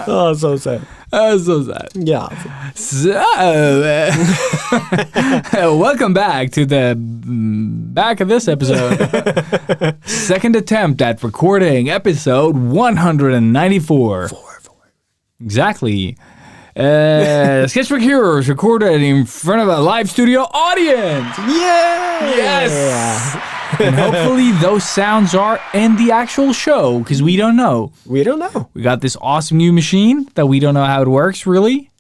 Oh, so sad. So sad. Yeah. So, welcome back to the back of this episode. Second attempt at recording episode 194. Four. Exactly. Sketchbook Heroes recorded in front of a live studio audience. Yeah. Yes. And hopefully those sounds are in the actual show, because we don't know. We don't know. We got this awesome new machine that we don't know how it works, really.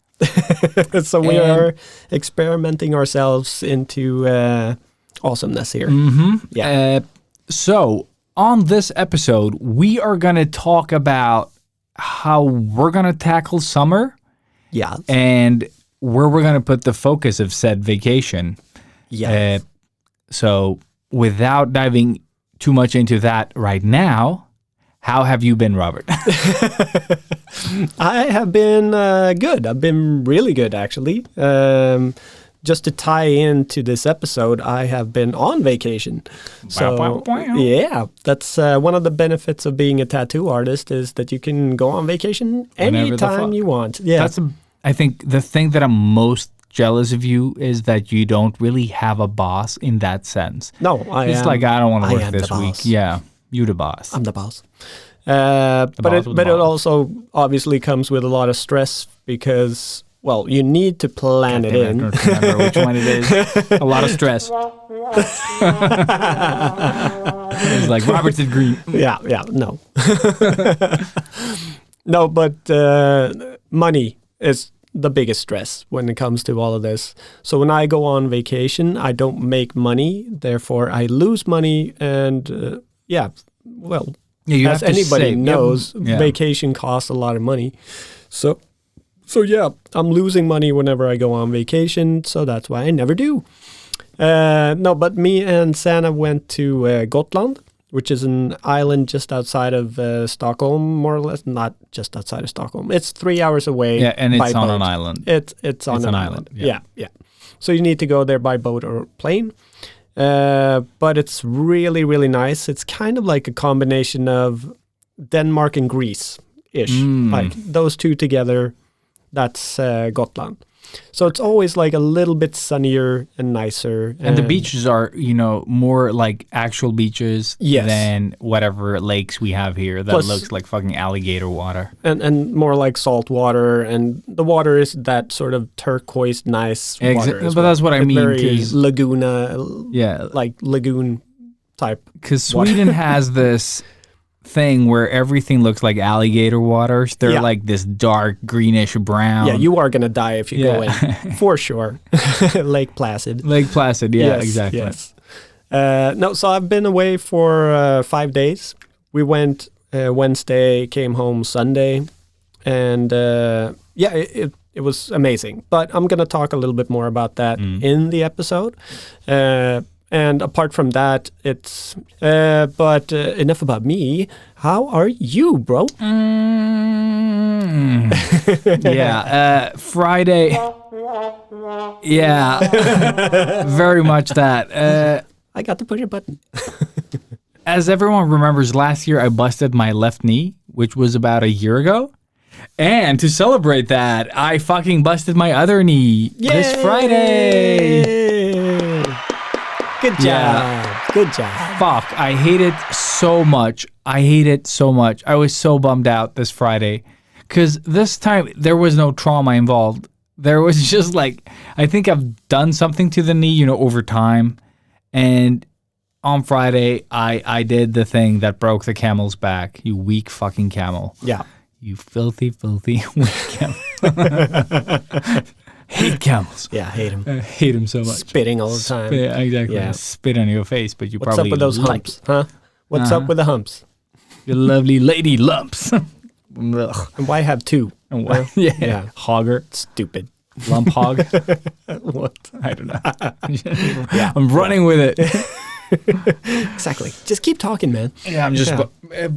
So we are experimenting ourselves into awesomeness here. Mm-hmm. Yeah. So on this episode, we are going to talk about how we're going to tackle summer. Yeah. And where we're going to put the focus of said vacation. Yeah. So without diving too much into that right now, how have you been, Robert? I have been good. I've been really good, actually. Just to tie into this episode, I have been on vacation. So, yeah, that's one of the benefits of being a tattoo artist is that you can go on vacation anytime you want. Yeah. I think the thing that I'm most jealous of you is that you don't really have a boss in that sense. No, It's like, I don't want to work this week. Yeah, you the boss. I'm the boss. But it also obviously comes with a lot of stress because, well, you need to plan it in. I don't remember which one it is. A lot of stress. It's like Robert said green. Yeah, no. No, but money is the biggest stress when it comes to all of this. So when I go on vacation, I don't make money. Therefore, I lose money. And as anybody knows, vacation costs a lot of money. So yeah, I'm losing money whenever I go on vacation. So that's why I never do. No, but me and Sanna went to Gotland, which is an island just outside of Stockholm, more or less. Not just outside of Stockholm. It's 3 hours away. Yeah, and it's on boat. an island. It's on an island. Yeah. So you need to go there by boat or plane. But it's really, really nice. It's kind of like a combination of Denmark and Greece-ish. Like those two together, that's Gotland. So it's always like a little bit sunnier and nicer. And the beaches are, more like actual beaches than whatever lakes we have here that looks like fucking alligator water. And more like salt water. And the water is that sort of turquoise, nice water. But that's what I mean. Very Laguna, like lagoon type. Because Sweden has this thing where everything looks like alligator waters. They're like this dark greenish brown. Yeah, you are gonna die if you go in for sure. Lake Placid. Yes, exactly. Yes. So I've been away for 5 days. We went Wednesday, came home Sunday, and it was amazing. But I'm gonna talk a little bit more about that in the episode. And apart from that, it's... But enough about me. How are you, bro? Friday. Yeah. Very much that. I got to push a button. As everyone remembers, last year I busted my left knee, which was about a year ago. And to celebrate that, I fucking busted my other knee this Friday. Good job. Yeah. Good job. Fuck, I hate it so much. I was so bummed out this Friday because this time there was no trauma involved. There was just like, I think I've done something to the knee, over time. And on Friday, I did the thing that broke the camel's back. You weak fucking camel. Yeah. You filthy weak camel. Hate camels. Yeah, hate them. I hate them so much. Spitting all the time. Yeah, exactly. Yeah. Spit on your face, but What's up with those humps, huh? What's up with the humps? Your lovely lady lumps. And why have two? And why? Yeah. Hogger. Stupid. Lump hog. What? I don't know. I'm running with it. Exactly. Just keep talking, man. Yeah, I'm just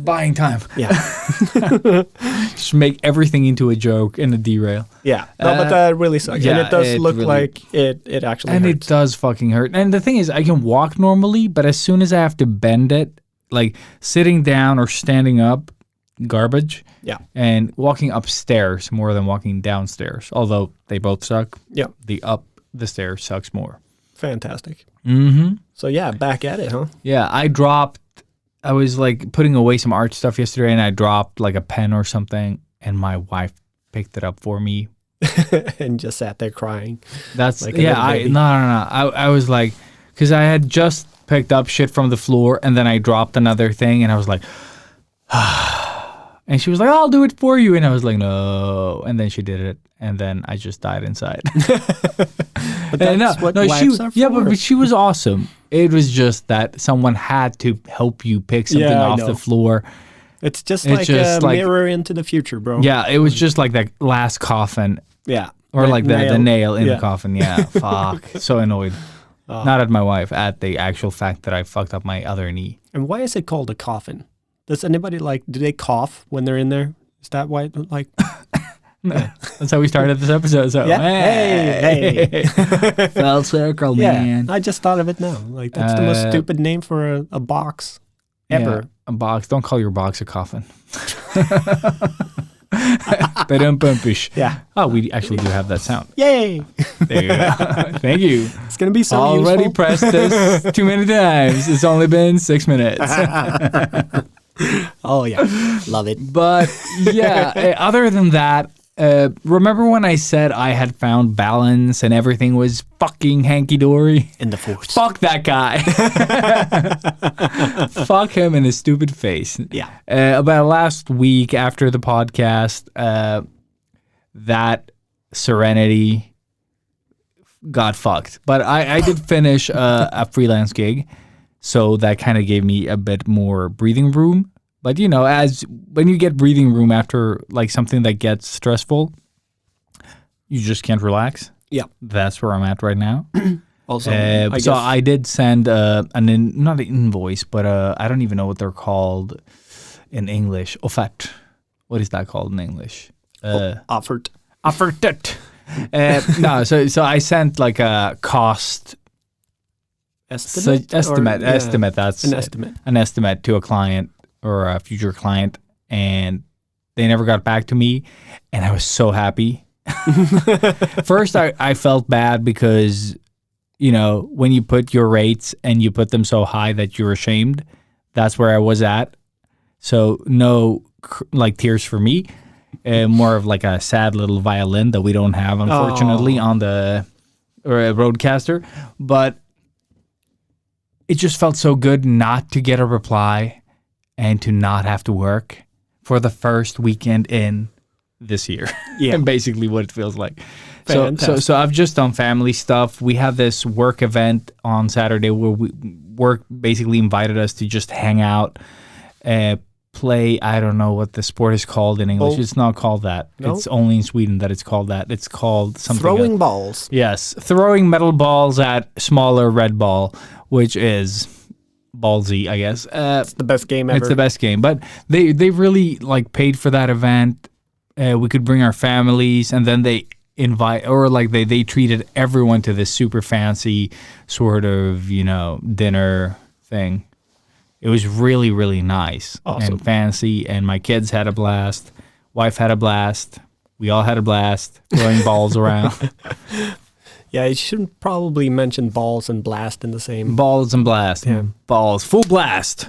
buying time. Yeah. Just make everything into a joke and a derail. Yeah. No, but that really sucks. yeah, and it does look really- like it actually And hurts. it does fucking hurt. And the thing is, I can walk normally, but as soon as I have to bend it, like sitting down or standing up, garbage. Yeah. And walking upstairs more than walking downstairs, although they both suck. Yeah. The stairs sucks more. Fantastic. Mm-hmm. So yeah, back at it, huh? Yeah, I was like putting away some art stuff yesterday and I dropped like a pen or something and my wife picked it up for me. And just sat there crying. That's Like a yeah, little baby. no. I was like, because I had just picked up shit from the floor and then I dropped another thing and I was like, and she was like, I'll do it for you. And I was like, no. And then she did it. And then I just died inside. But that's what wives are for. Yeah, but she was awesome. It was just that someone had to help you pick something Yeah, I off know. the floor. It's just It's like just a like- mirror into the future, bro. Yeah, it was just like that last coffin. Yeah. Or like the nail in Yeah. the coffin. Yeah, fuck. So annoyed. Not at my wife, at the actual fact that I fucked up my other knee. And why is it called a coffin? Does anybody do they cough when they're in there? Is that why, like? That's how we started this episode. So, Yeah. Hey. Fell circle, man. Yeah, I just thought of it now. Like, that's the most stupid name for a box ever. Yeah, a box. Don't call your box a coffin. Ba-dum-bum-pish. Yeah. Oh, we actually do have that sound. Yay! There you go. Thank you. It's going to be so Already useful. pressed this too many times. It's only been 6 minutes. Oh, yeah. Love it. But yeah, other than that, remember when I said I had found balance and everything was fucking hanky-dory? In the force. Fuck that guy. Fuck him in his stupid face. Yeah. About last week after the podcast, that Serenity got fucked. But I did finish a freelance gig, so that kind of gave me a bit more breathing room. But you know, when you get breathing room after like something that gets stressful, you just can't relax. Yeah. That's where I'm at right now. Also, I did send not an invoice, but I don't even know what they're called in English. Offert. What is that called in English? offered. Offertet. No, so I sent like a cost Estimate? estimate. That's An estimate. an estimate to a client or a future client, and they never got back to me, and I was so happy. First, I felt bad because, you know, when you put your rates and you put them so high that you're ashamed, that's where I was at. So no, like tears for me, more of like a sad little violin that we don't have, unfortunately, on the Roadcaster. But it just felt so good not to get a reply and to not have to work for the first weekend in this year. Yeah. And basically what it feels like. So Fantastic. I've just done family stuff. We have this work event on Saturday where work basically invited us to just hang out, play, I don't know what the sport is called in English. Ball? It's not called that. No? It's only in Sweden that it's called that. It's called something Throwing else. balls. Yes, throwing metal balls at smaller red ball, which is ballsy, I guess. It's the best game ever. It's the best game, but they really like paid for that event. We could bring our families, and then they invite, or like they treated everyone to this super fancy sort of, you know, dinner thing. It was really, really nice and fancy, and my kids had a blast. Wife had a blast. We all had a blast throwing balls around. Yeah, you shouldn't probably mention balls and blast in the same. Balls and blast. Yeah. Balls. Full blast.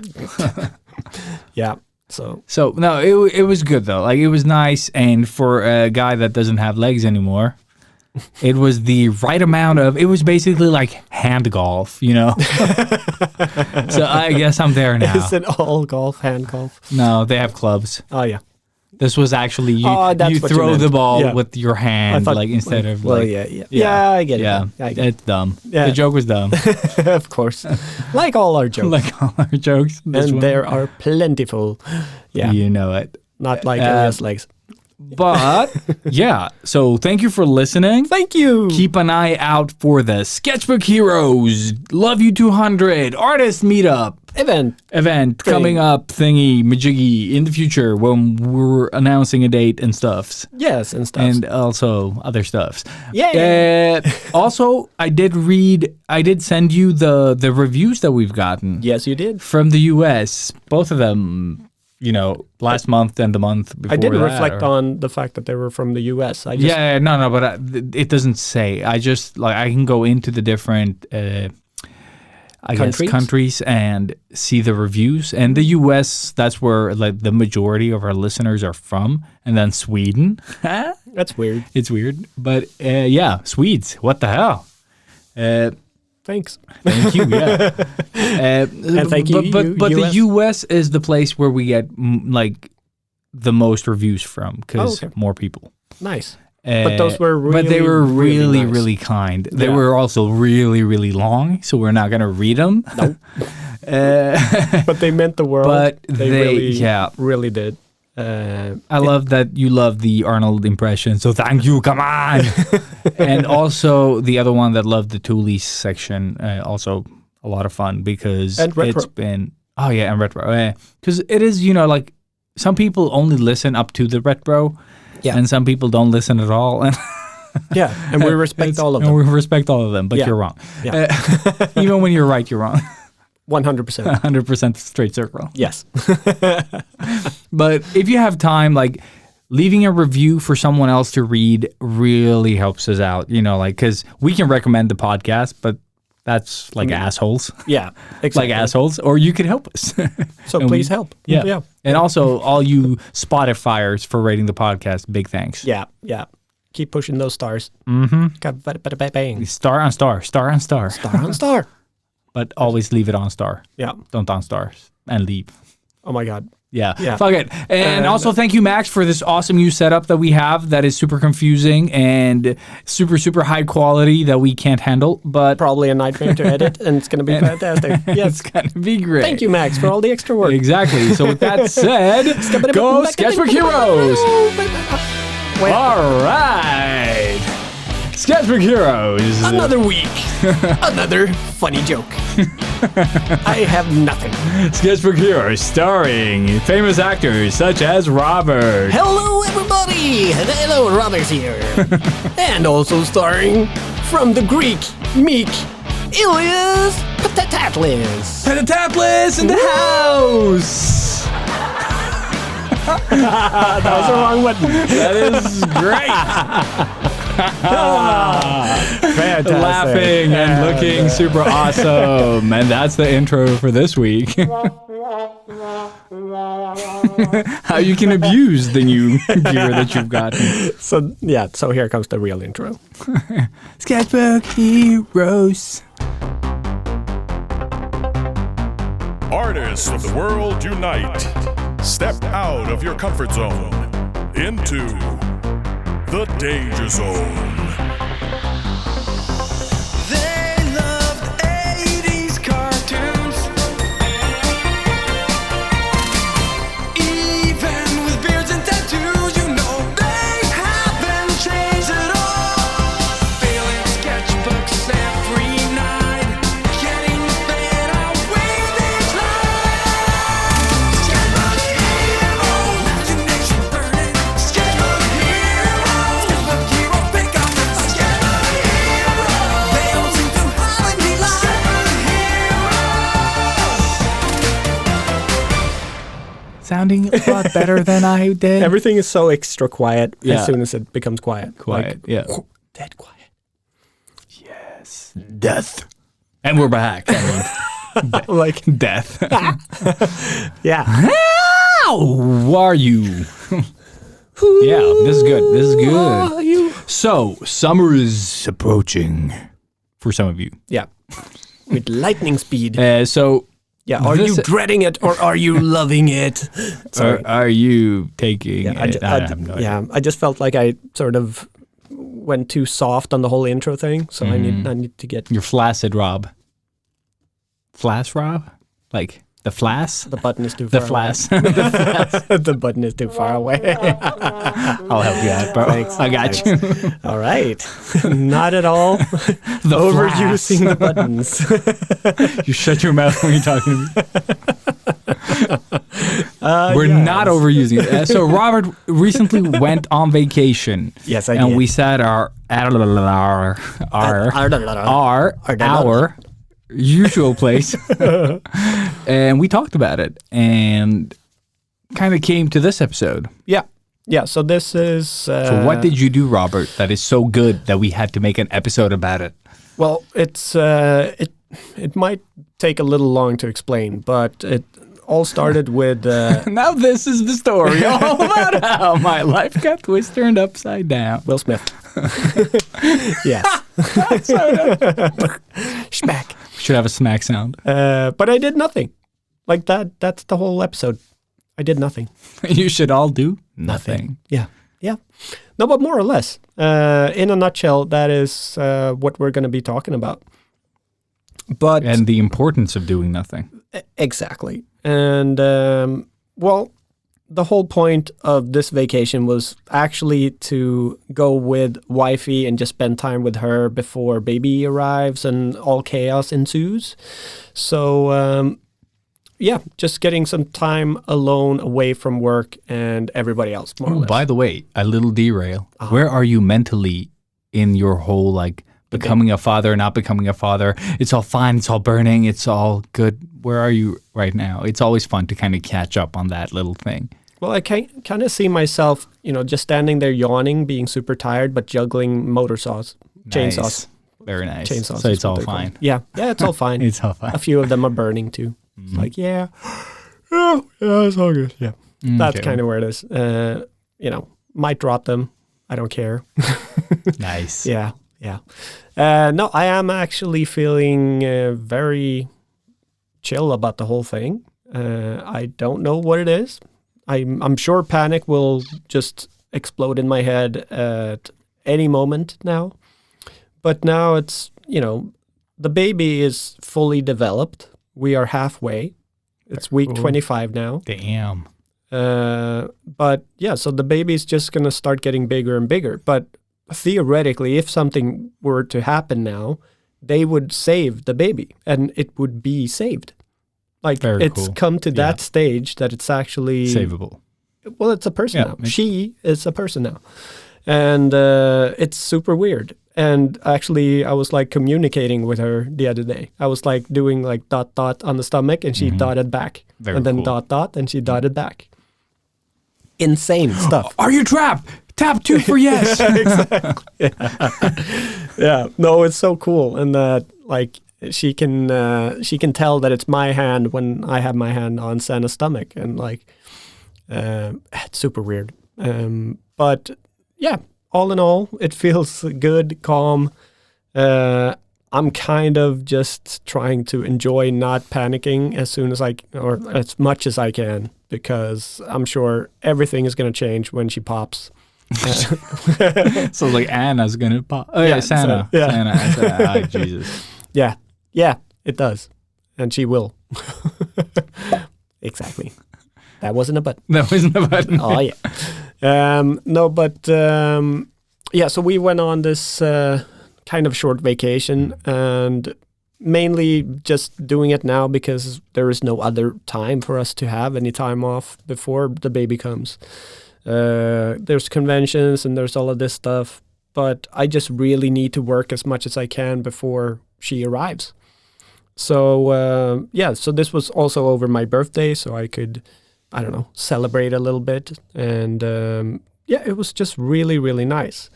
Yeah. So So, no, it was good, though. Like, it was nice, and for a guy that doesn't have legs anymore, it was the right amount of, it was basically like hand golf, you know? So I guess I'm there now. is it all golf, hand golf? No, they have clubs. Oh yeah. This was actually you That's you what you throw the meant. ball Yeah. with your hand, thought- like instead of Well, like... yeah, I get it. Yeah, I get it's dumb. Yeah. The joke was dumb. it. Of course. Like all our jokes. Like all our jokes. This and one, there are plentiful. Yeah. You know it. Not like Ilias legs. But yeah, so thank you for listening. Thank you. Keep an eye out for the Sketchbook Heroes Love You 200 Artist Meetup event coming up thingy majiggy in the future when we're announcing a date and stuffs. Yes, and stuff. And also other stuffs. Yeah. Also, I did send you the reviews that we've gotten. Yes, you did. From the US. Both of them, last month and the month before. I didn't reflect on the fact that they were from the US. But it doesn't say. I just I can go into the different countries and see the reviews. And the US, that's where the majority of our listeners are from. And then Sweden. That's weird. It's weird. But Swedes. What the hell? Thanks. Thank you. Yeah. And thank you. But the US is the place where we get the most reviews from because more people. Nice. But those were really, but they were really, nice. really kind. They were also really, really long, so we're not gonna read them. Nope. But they meant the world. But they really did. I love that you love the Arnold impression, so thank you. Come on. And also the other one that loved the Toolies section, also a lot of fun because it's been and retro, because it is some people only listen up to the retro. Yeah. And some people don't listen at all. And and we respect all of them. And we respect all of them, but you're wrong. Yeah. Even when you're right, you're wrong. 100%. 100% straight circle. Yes. But if you have time, leaving a review for someone else to read really helps us out, because we can recommend the podcast, but that's assholes. Yeah, exactly. Assholes, or you could help us. So please help. Yeah. And also all you Spotifyers for rating the podcast, big thanks. Yeah. Keep pushing those stars. Mm-hmm. Star on star. Star on star. Star on star. But always leave it on star. Yeah. Don't on stars and leave. Oh my God. Yeah. Fuck it. And also thank you, Max, for this awesome new setup that we have that is super confusing and super, super high quality that we can't handle. But probably a nightmare to edit, and it's going to be fantastic. Yes. It's going to be great. Thank you, Max, for all the extra work. Exactly. So with that said, go Sketchbook Heroes. All right. Sketchbook Heroes. Another week. Another funny joke. I have nothing. Sketchbook Heroes starring famous actors such as Robert. Hello, everybody. Hello, Robert's here. And also starring from the Greek meek Ilias Patatlis. Patatlis in the house. That was the wrong button. That is great. Fantastic. Laughing and looking super awesome. And that's the intro for this week. How you can abuse the new gear that you've gotten. So here comes the real intro. Sketchbook Heroes. Artists of the world unite. Step out of your comfort zone into the danger zone. They loved 80s cartoons. Even with beards and tattoos, they haven't changed at all. Filling sketchbooks every night, getting better with each line. Sketchbook hero, imagination burning. Sketchbook hero, pick up the sketchbook hero. They all seem to have a neat line. Sounding a lot better than I did. Everything is so extra quiet as soon as it becomes quiet. Dead quiet. Yes. Death. And we're back. Like death. Yeah. How are you? Yeah, this is good. This is good. So, summer is approaching for some of you. Yeah. With lightning speed. Yeah, are you dreading it or are you loving it? Are you taking it? I have no idea. I just felt like I sort of went too soft on the whole intro thing, so I need to get... You're flaccid, Rob. Flash, Rob? The flass? The button is too The far flass. away. The button is too far away. I'll help you out, bro. Thanks. I got you. All right. Not at all The overusing the buttons. You shut your mouth when you're talking to me. We're yes. not overusing it. So Robert recently went on vacation. Yes, I and did. we sat our usual place, and we talked about it, and kind of came to this episode. Yeah. So this is. So what did you do, Robert, that is so good that we had to make an episode about it? Well, it's it might take a little long to explain, but it all started with. Now this is the story all about how my life was turned upside down. Will Smith. Yes. Smack. Should have a smack sound. But I did nothing. Like that. That's the whole episode. I did nothing. You should all do nothing. Yeah. No, but more or less. In a nutshell, that is what we're going to be talking about. But And the importance of doing nothing. exactly. And well, the whole point of this vacation was actually to go with wifey and just spend time with her before baby arrives and all chaos ensues. So, yeah, just getting some time alone away from work and everybody else, more or less. By the way, a little derail. Where are you mentally in your whole, like, becoming a father, not becoming a father? It's all fine. It's all burning. It's all good. Where are you right now? It's always fun to kind of catch up on that little thing. Well, I kind of see myself, just standing there yawning, being super tired, but juggling motor saws, chainsaws. Nice. Very nice. Chainsaws. So is it's what all they're fine. called. Yeah, it's all fine. It's all fine. A few of them are burning too. It's like, yeah, it's all good. Yeah, that's Okay. kind of where it is. Might drop them. I don't care. Nice. Yeah. No, I am actually feeling very chill about the whole thing. I don't know what it is. I'm sure panic will just explode in my head at any moment now. But now it's, the baby is fully developed. We are halfway. It's week 25 now. Damn. But yeah, so the baby's just going to start getting bigger and bigger. But theoretically, if something were to happen now, they would save the baby and it would be saved. Like Very it's cool. come to that stage that it's actually Savable. Well, it's a person Yeah, now. makes- She is a person now. And it's super weird. And actually, I was like communicating with her the other day. I was like doing like ... on the stomach and she dotted back. Very and then cool. ... and she dotted back. Insane stuff. Are you trapped? Tap 2 for yes. Yeah. No, it's so cool. And that like she can tell that it's my hand when I have my hand on Santa's stomach. And like, it's super weird. But yeah, all in all, it feels good, calm. I'm kind of just trying to enjoy not panicking or as much as I can, because I'm sure everything is going to change when she pops. So like Anna's gonna pop. Oh yeah, Yeah, Santa. so- yeah. Santa. Jesus. Yeah, it does. And she will. Exactly. That wasn't a button. That wasn't the button. Oh, yeah. No, but yeah, so we went on this kind of short vacation and mainly just doing it now because there is no other time for us to have any time off before the baby comes. There's conventions and there's all of this stuff, but I just really need to work as much as I can before she arrives. So yeah, so this was also over my birthday, so I could, I don't know, celebrate a little bit. And yeah, it was just really, really nice.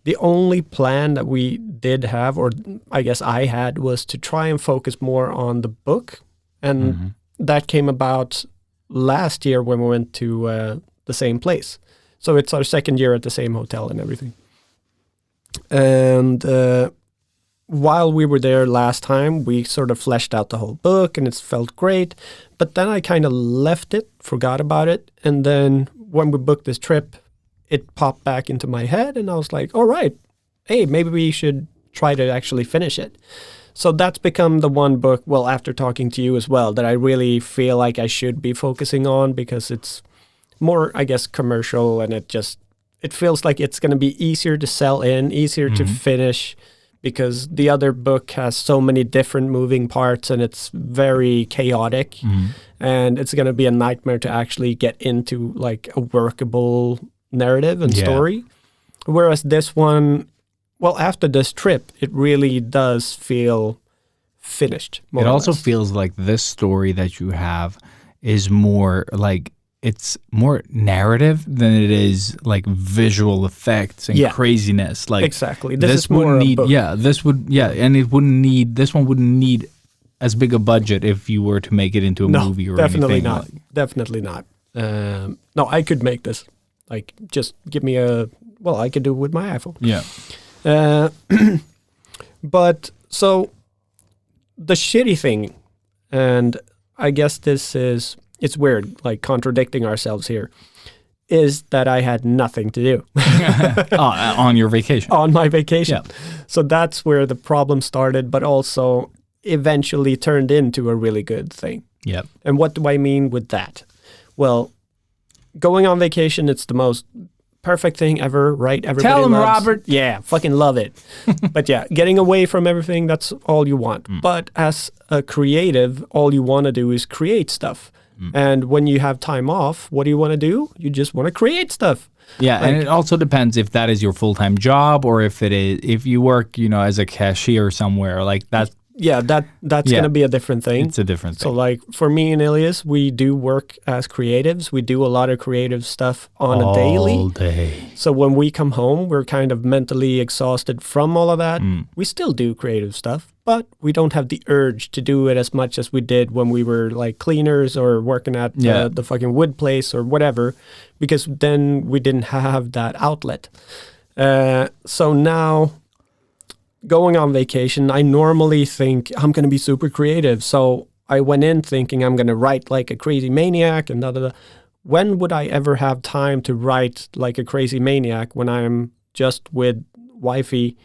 The only plan that we did have, or I guess I had, was to try and focus more on the book. And that came about last year when we went to the same place. So it's our second year at the same hotel and everything. And while we were there last time, we sort of fleshed out the whole book and it felt great. But then I kind of left it, forgot about it. And then when we booked this trip, it popped back into my head and I was like, all right, hey, maybe we should try to actually finish it. So that's become the one book, well, after talking to you as well, that I really feel like I should be focusing on because it's more, I guess, commercial, and it feels like it's going to be easier to sell in, easier to finish, because the other book has so many different moving parts and it's very chaotic, and it's going to be a nightmare to actually get into like a workable narrative and story. Whereas this one, well, after this trip, it really does feel finished. It also feels like this story that you have is more like, it's more narrative than it is like visual effects and craziness. Like exactly, this is more need, a book. And it wouldn't need, this one wouldn't need as big a budget if you were to make it into a movie or definitely anything. not. Definitely not. No, I could make this. Like, just give me I could do it with my iPhone. Yeah. But so the shitty thing, and I guess it's weird, like contradicting ourselves here, is that I had nothing to do. On your vacation. On my vacation. Yeah. So that's where the problem started, but also eventually turned into a really good thing. Yep. And what do I mean with that? Well, going on vacation, it's the most perfect thing ever, right? Everybody Tell him, loves. Robert. Yeah, fucking love it. But yeah, getting away from everything, that's all you want. But as a creative, all you want to do is create stuff. And when you have time off, what do you want to do? You just want to create stuff. Yeah, and it also depends if that is your full-time job or if you work, as a cashier somewhere, like that. Yeah, that's going to be a different thing. It's a different thing. So like for me and Ilias, we do work as creatives. We do a lot of creative stuff on a daily. All day. So when we come home, we're kind of mentally exhausted from all of that. We still do creative stuff, but we don't have the urge to do it as much as we did when we were like cleaners or working at the fucking wood place or whatever, because then we didn't have that outlet. So now, going on vacation, I normally think I'm going to be super creative. So I went in thinking I'm going to write like a crazy maniac and da-da-da. When would I ever have time to write like a crazy maniac when I'm just with wifey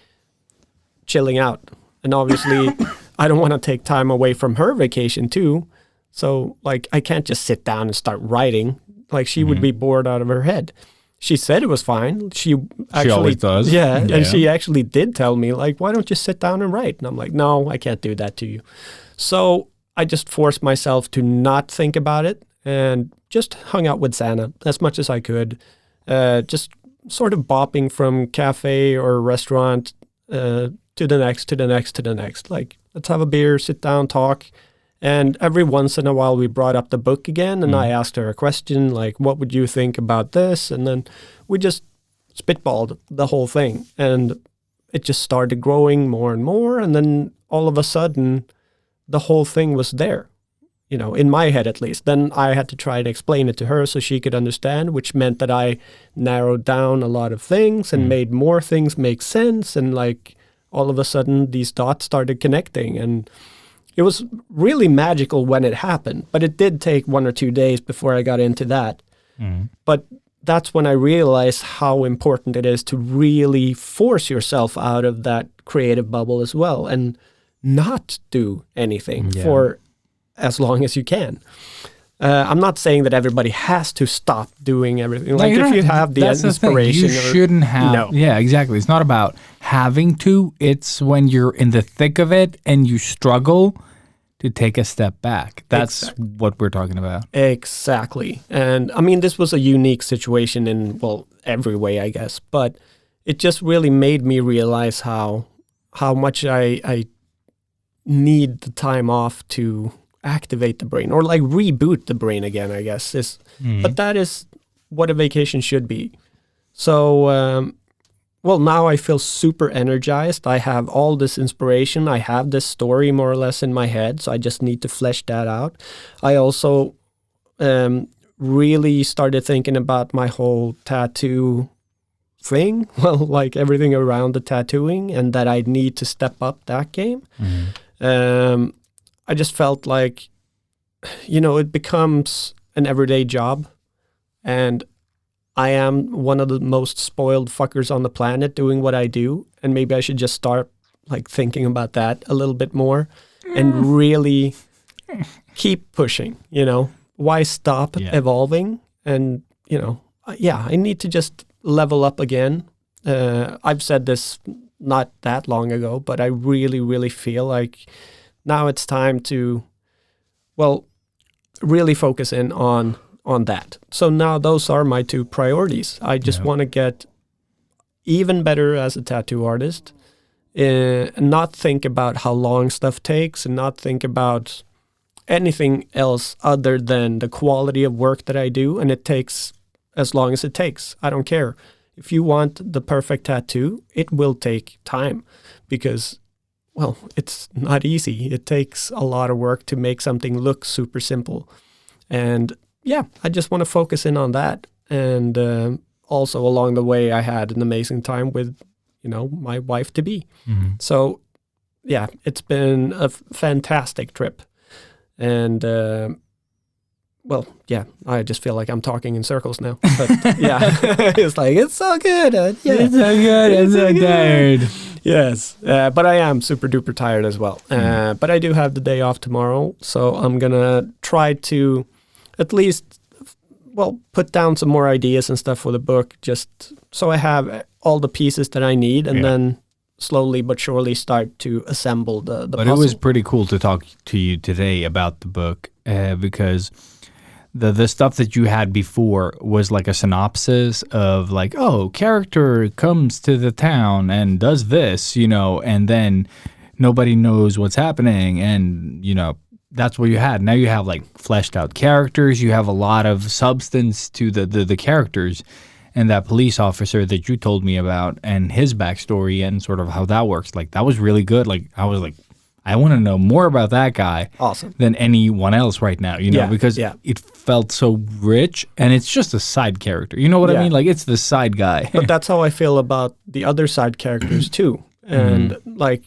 chilling out? And obviously, I don't want to take time away from her vacation too. So like, I can't just sit down and start writing. Like she would be bored out of her head. She said it was fine. She always does. Yeah, and she actually did tell me, like, why don't you sit down and write? And I'm like, no, I can't do that to you. So I just forced myself to not think about it and just hung out with Santa as much as I could. Just sort of bopping from cafe or restaurant to the next. Like, let's have a beer, sit down, talk. And every once in a while, we brought up the book again, and I asked her a question, like, what would you think about this? And then we just spitballed the whole thing. And it just started growing more and more. And then all of a sudden, the whole thing was there, in my head at least. Then I had to try and explain it to her so she could understand, which meant that I narrowed down a lot of things and made more things make sense. And like, all of a sudden, these dots started connecting. And it was really magical when it happened, but it did take 1 or 2 days before I got into that. But that's when I realized how important it is to really force yourself out of that creative bubble as well and not do anything for as long as you can. I'm not saying that everybody has to stop doing everything. Like if you have the inspiration. You shouldn't have. No. Yeah, exactly. It's not about having to. It's when you're in the thick of it and you struggle to take a step back. That's what we're talking about. Exactly. And I mean, this was a unique situation in, well, every way, I guess. But it just really made me realize how much I need the time off to activate the brain or like reboot the brain again, I guess. But that is what a vacation should be. So, well, now I feel super energized. I have all this inspiration. I have this story more or less in my head, so I just need to flesh that out. I also really started thinking about my whole tattoo thing, well, like everything around the tattooing, and that I need to step up that game. I just felt like, it becomes an everyday job, and I am one of the most spoiled fuckers on the planet doing what I do, and maybe I should just start like thinking about that a little bit more and really keep pushing, you know. Why stop evolving? And, you know, I need to just level up again. I've said this not that long ago, but I really, really feel like now it's time to, well, really focus in on that. So now those are my 2 priorities. I just want to get even better as a tattoo artist, not think about how long stuff takes and not think about anything else other than the quality of work that I do, and it takes as long as it takes. I don't care. If you want the perfect tattoo, it will take time because, well, it's not easy. It takes a lot of work to make something look super simple. And yeah, I just want to focus in on that. And also along the way, I had an amazing time with, you know, my wife-to-be. So yeah, it's been a fantastic trip. And well, yeah, I just feel like I'm talking in circles now. But yeah, it's like, it's so good. It's so good. I'm so tired. Yes, but I am super duper tired as well. But I do have the day off tomorrow, so I'm gonna try to at least, well, put down some more ideas and stuff for the book, just so I have all the pieces that I need, and then slowly but surely start to assemble the But puzzle. it was pretty cool to talk to you today about the book because the stuff that you had before was like a synopsis of like, oh, character comes to the town and does this, you know, and then nobody knows what's happening, and, you know, that's what you had. Now you have like fleshed out characters, you have a lot of substance to the characters. And that police officer that you told me about and his backstory and sort of how that works, like that was really good. Like I was like, I want to know more about that guy than anyone else right now, you know, because it felt so rich, and it's just a side character. You know what I mean? Like it's the side guy. But that's how I feel about the other side characters too. And like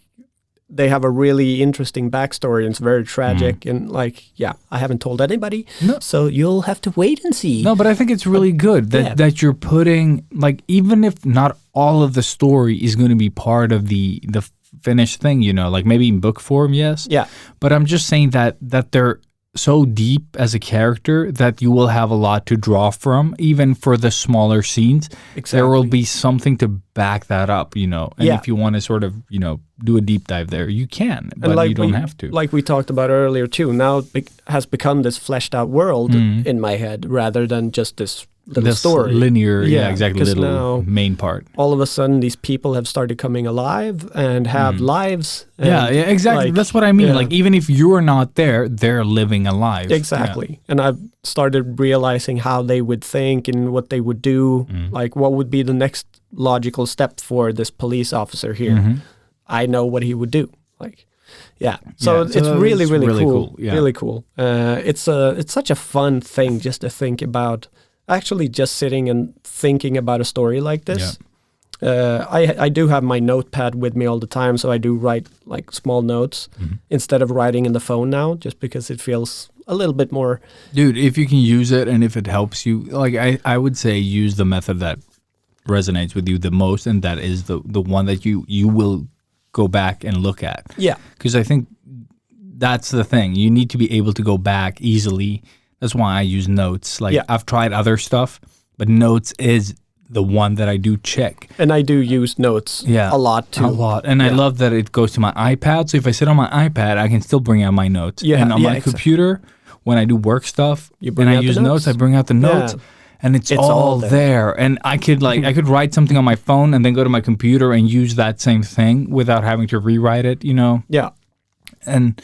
they have a really interesting backstory, and it's very tragic. And like, I haven't told anybody, so you'll have to wait and see. No, but I think it's really good that you're putting, like, even if not all of the story is going to be part of the finished thing, you know, like maybe in book form, yes. Yeah. But I'm just saying that they're so deep as a character that you will have a lot to draw from, even for the smaller scenes. Exactly. There will be something to back that up, you know. And if you want to sort of, you know, do a deep dive there, you can, but like you don't have to. Like we talked about earlier too, now it has become this fleshed out world in my head rather than just this little story. Linear, exactly, little now, main part. All of a sudden, these people have started coming alive and have lives. And exactly. like, that's what I mean. Like, even if you're not there, they're living a life. Exactly. Yeah. And I've started realizing how they would think and what they would do. Like, what would be the next logical step for this police officer here? I know what he would do. Like, so it's really, really cool. Yeah. Really cool. It's such a fun thing just to think about. Actually, just sitting and thinking about a story like this. I do have my notepad with me all the time, so I do write like small notes instead of writing in the phone now, just because it feels a little bit more. Dude, if you can use it and if it helps you, like I would say use the method that resonates with you the most, and that is the one that you will go back and look at. Yeah. Because I think that's the thing. You need to be able to go back easily. That's why I use notes. Like I've tried other stuff, but notes is the one that I do check. And I do use notes a lot too. A lot. And I love that it goes to my iPad. So if I sit on my iPad, I can still bring out my notes. Yeah, and on my computer, when I do work stuff and I use notes, I bring out the notes. And it's all there. And I could I could write something on my phone and then go to my computer and use that same thing without having to rewrite it, you know? Yeah. And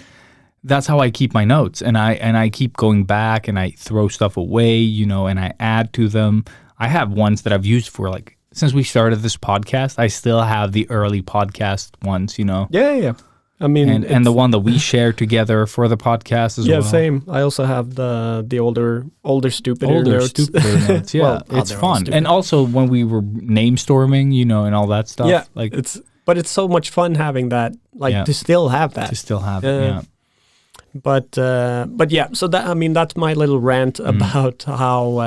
that's how I keep my notes, and I keep going back and I throw stuff away, you know, and I add to them. I have ones that I've used for like since we started this podcast. I still have the early podcast ones, you know. Yeah. I mean, and the one that we share together for the podcast as well. Yeah, same. I also have the older stupider notes. Yeah, well, it's fun. And also when we were name storming, you know, and all that stuff. Yeah, like it's so much fun having that. Like to still have that. To still have it. Yeah. But yeah, so that, I mean, that's my little rant about how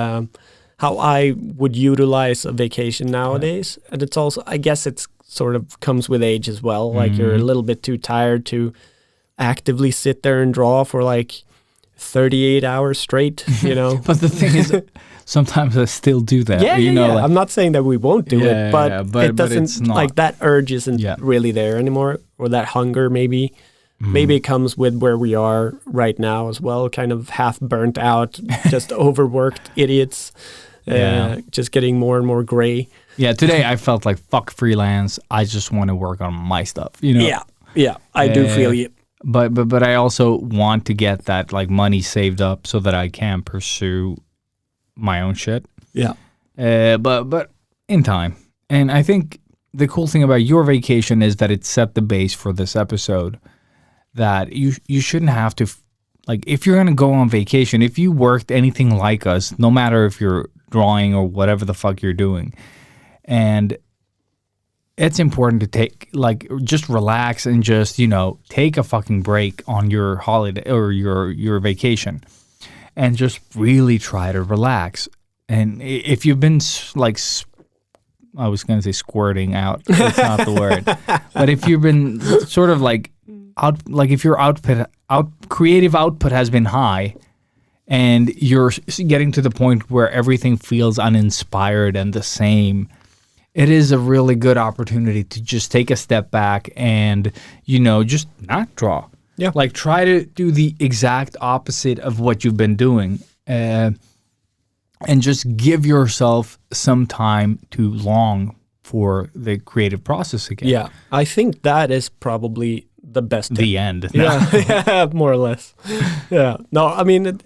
I would utilize a vacation nowadays. And it's also, I guess it's sort of comes with age as well. Like you're a little bit too tired to actively sit there and draw for like 38 hours straight, you know. But the thing is, sometimes I still do that. Yeah, you yeah, know, yeah. like, I'm not saying that we won't do it, but it doesn't, it's not. like that urge isn't really there anymore, or that hunger maybe. Maybe it comes with where we are right now as well, kind of half burnt out, just overworked idiots, just getting more and more gray. Yeah, today I felt like, fuck freelance. I just want to work on my stuff, you know? Yeah, I do feel you. But I also want to get that like money saved up so that I can pursue my own shit. Yeah. But in time. And I think the cool thing about your vacation is that it set the base for this episode. That you shouldn't have to, like, if you're going to go on vacation, if you worked anything like us, no matter if you're drawing or whatever the fuck you're doing, and it's important to take, like, just relax and just, you know, take a fucking break on your holiday or your vacation and just really try to relax. And if you've been, like, I was going to say squirting out, that's not the word, but if you've been sort of like, if your creative output has been high and you're getting to the point where everything feels uninspired and the same, it is a really good opportunity to just take a step back and, you know, just not draw. Yeah. Like try to do the exact opposite of what you've been doing and just give yourself some time to long for the creative process again. Yeah, I think that is probably the best tip. The end. Yeah, more or less. Yeah. No, I mean,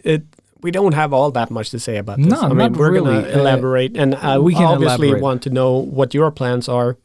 we don't have all that much to say about this. No, I mean, not we're really. going to elaborate, and we can obviously elaborate. want to know what your plans are.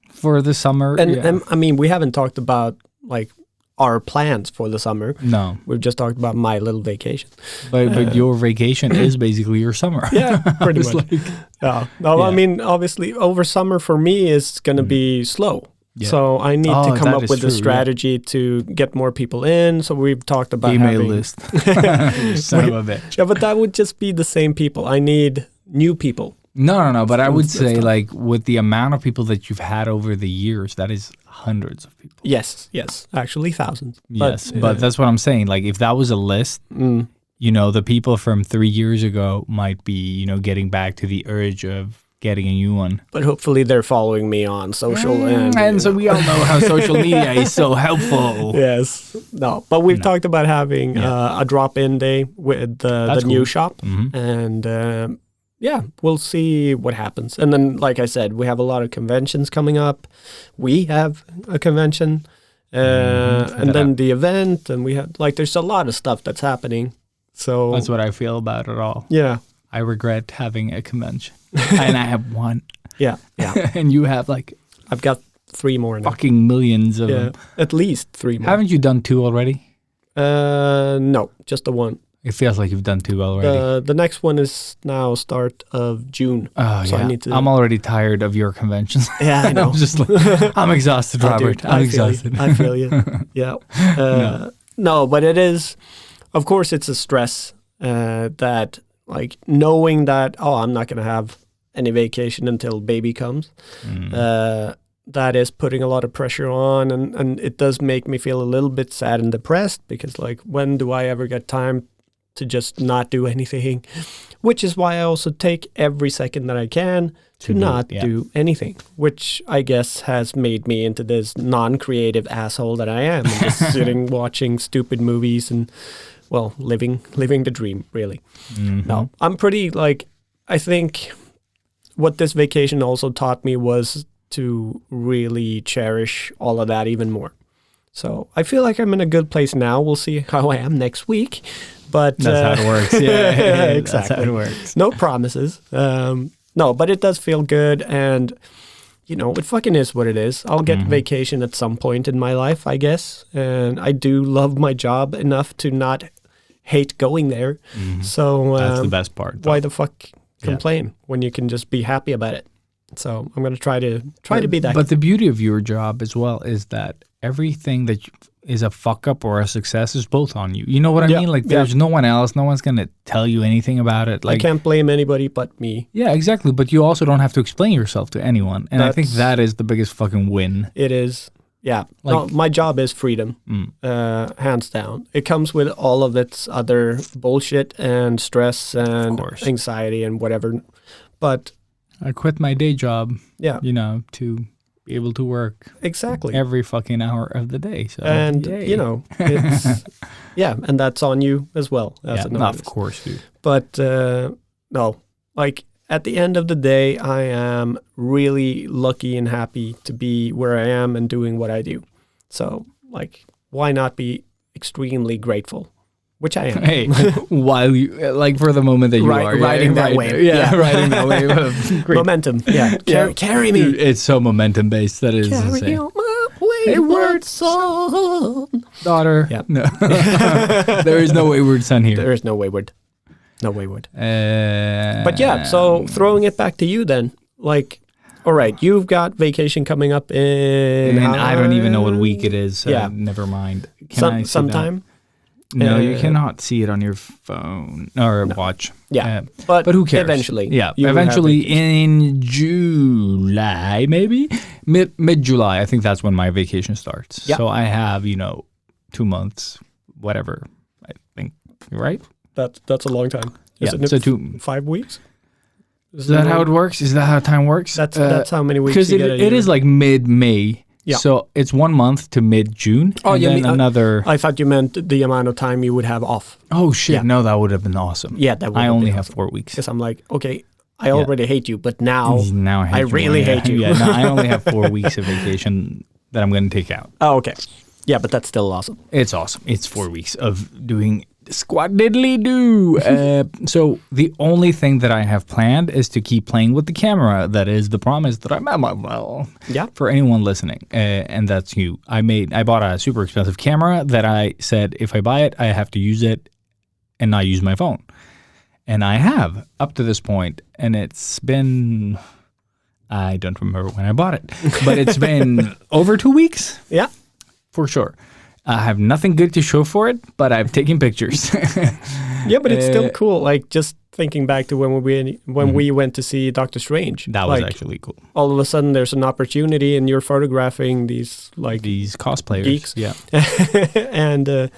For the summer. And I mean, we haven't talked about like our plans for the summer. No. We've just talked about my little vacation. But your vacation is basically your summer. Yeah, pretty It's much. like- Yeah. No, Yeah. I mean, obviously, over summer for me is going to be slow. Yeah. So I need Oh, to come that up is with true, a yeah. strategy to get more people in. So we've talked about Email having... list. You son of a bitch. Yeah, but that would just be the same people. I need new people. No. But I would That's say, tough. like, with the amount of people that you've had over the years, that is hundreds of people. Yes, actually thousands. Yes, but that's what I'm saying. Like, if that was a list, you know, the people from 3 years ago might be, you know, getting back to the urge of getting a new one. But hopefully they're following me on social and so we all know how social media is so helpful. yes. No, but we've talked about having a drop-in day with the That's new cool. shop. Mhm. And we'll see what happens. And then, like I said, we have a lot of conventions coming up. We have a convention and then the event. And we have, like, there's a lot of stuff that's happening. So That's what I feel about it all. yeah. I regret having a convention. And I have one. Yeah. And you have like I've got 3 more now. fucking millions of Yeah, them. at least 3 more. Haven't you done 2 already? No, just the one. It feels like you've done 2 already. The next one is now start of June. Oh, so yeah. I need to. I'm already tired of your conventions. Yeah, I know. I'm just like, I'm exhausted, Robert. I'm exhausted. I feel you. Yeah. No, but it is. Of course, it's a stress that, like, knowing that I'm not going to have any vacation until baby comes. That is putting a lot of pressure on, and it does make me feel a little bit sad and depressed because, like, when do I ever get time to just not do anything? Which is why I also take every second that I can to not do anything, which I guess has made me into this non-creative asshole that I am, and just sitting watching stupid movies and, well, living the dream, really. No, I'm pretty, like, I think what this vacation also taught me was to really cherish all of that even more. So I feel like I'm in a good place now. We'll see how I am next week. But That's how it works. Yeah, exactly. That's how it works. No promises. No, but it does feel good. And, you know, it fucking is what it is. I'll get vacation at some point in my life, I guess. And I do love my job enough to not hate going there. So That's the best part. why the fuck complain when you can just be happy about it? So I'm going to try to be that. But the beauty of your job as well is that everything that is a fuck up or a success is both on you. You know what I Yeah, mean? Like yeah. there's no one else. No one's gonna tell you anything about it. I Like can't blame anybody but me. yeah, exactly. But you also don't have to explain yourself to anyone. And I think That's- that is the biggest fucking win. It is, yeah. Like- no, my job is freedom, hands down. It comes with all of its other bullshit and stress and course. anxiety and whatever. But I quit my day job, yeah, you know, to be able to work exactly. every fucking hour of the day. So And yay. you know, it's yeah, and that's on you as well as yeah, an of artist. course, dude. But no, like at the end of the day, I am really lucky and happy to be where I am and doing what I do. So, like, why not be extremely grateful? Which I am. Hey, while you like for the moment that you are Riding that right, wave. yeah, Yeah. riding that wave of great. Momentum. Yeah. Yeah. Carry me. Dude, it's so momentum based. That is Carry insane. on my wayward son. Daughter. Yeah. No. There is no wayward son here. There is no wayward. No wayward. Uh, But yeah, so throwing it back to you then, like, all right, you've got vacation coming up in... and I don't even know what week it is. So Yeah. never mind. Can I see sometime. that? No, you Uh, cannot see it on your phone or watch. Yeah, But who cares? Eventually. Yeah, you have eventually vacation. in July, maybe mid-July. I think that's when my vacation starts. Yeah. So I have 2 months, whatever. I think right. That's a long time. Yeah, Isn't it so 5 weeks? Is that how it works? Is that how time works? That's how many weeks because you get a it year. is like mid-May. Yeah. So it's 1 month to mid-June. Oh, and you then mean, another. I thought you meant the amount of time you would have off. Oh shit! Yeah. No, that would have been awesome. Yeah, that would I have only been have awesome. 4 weeks. Because I'm like, okay, I already hate you, but now... Now I hate I you. really Yeah, hate you. Yeah, no, I only have 4 weeks of vacation that I'm going to take out. Oh, okay. Yeah, but that's still awesome. It's awesome. It's 4 weeks of doing squat diddly do. So the only thing that I have planned is to keep playing with the camera. That is the promise that I made. Well, Yeah. for anyone listening, and that's you. I bought a super expensive camera that I said if I buy it, I have to use it and not use my phone. And I have up to this point, and it's been. I don't remember when I bought it, but it's been over 2 weeks. Yeah. For sure. I have nothing good to show for it, but I've taken pictures. Yeah, but it's still cool. Like, just thinking back to when we went to see Doctor Strange. That was like, actually cool. all of a sudden there's an opportunity and you're photographing these, like, These cosplayers. Geeks. Yeah. and,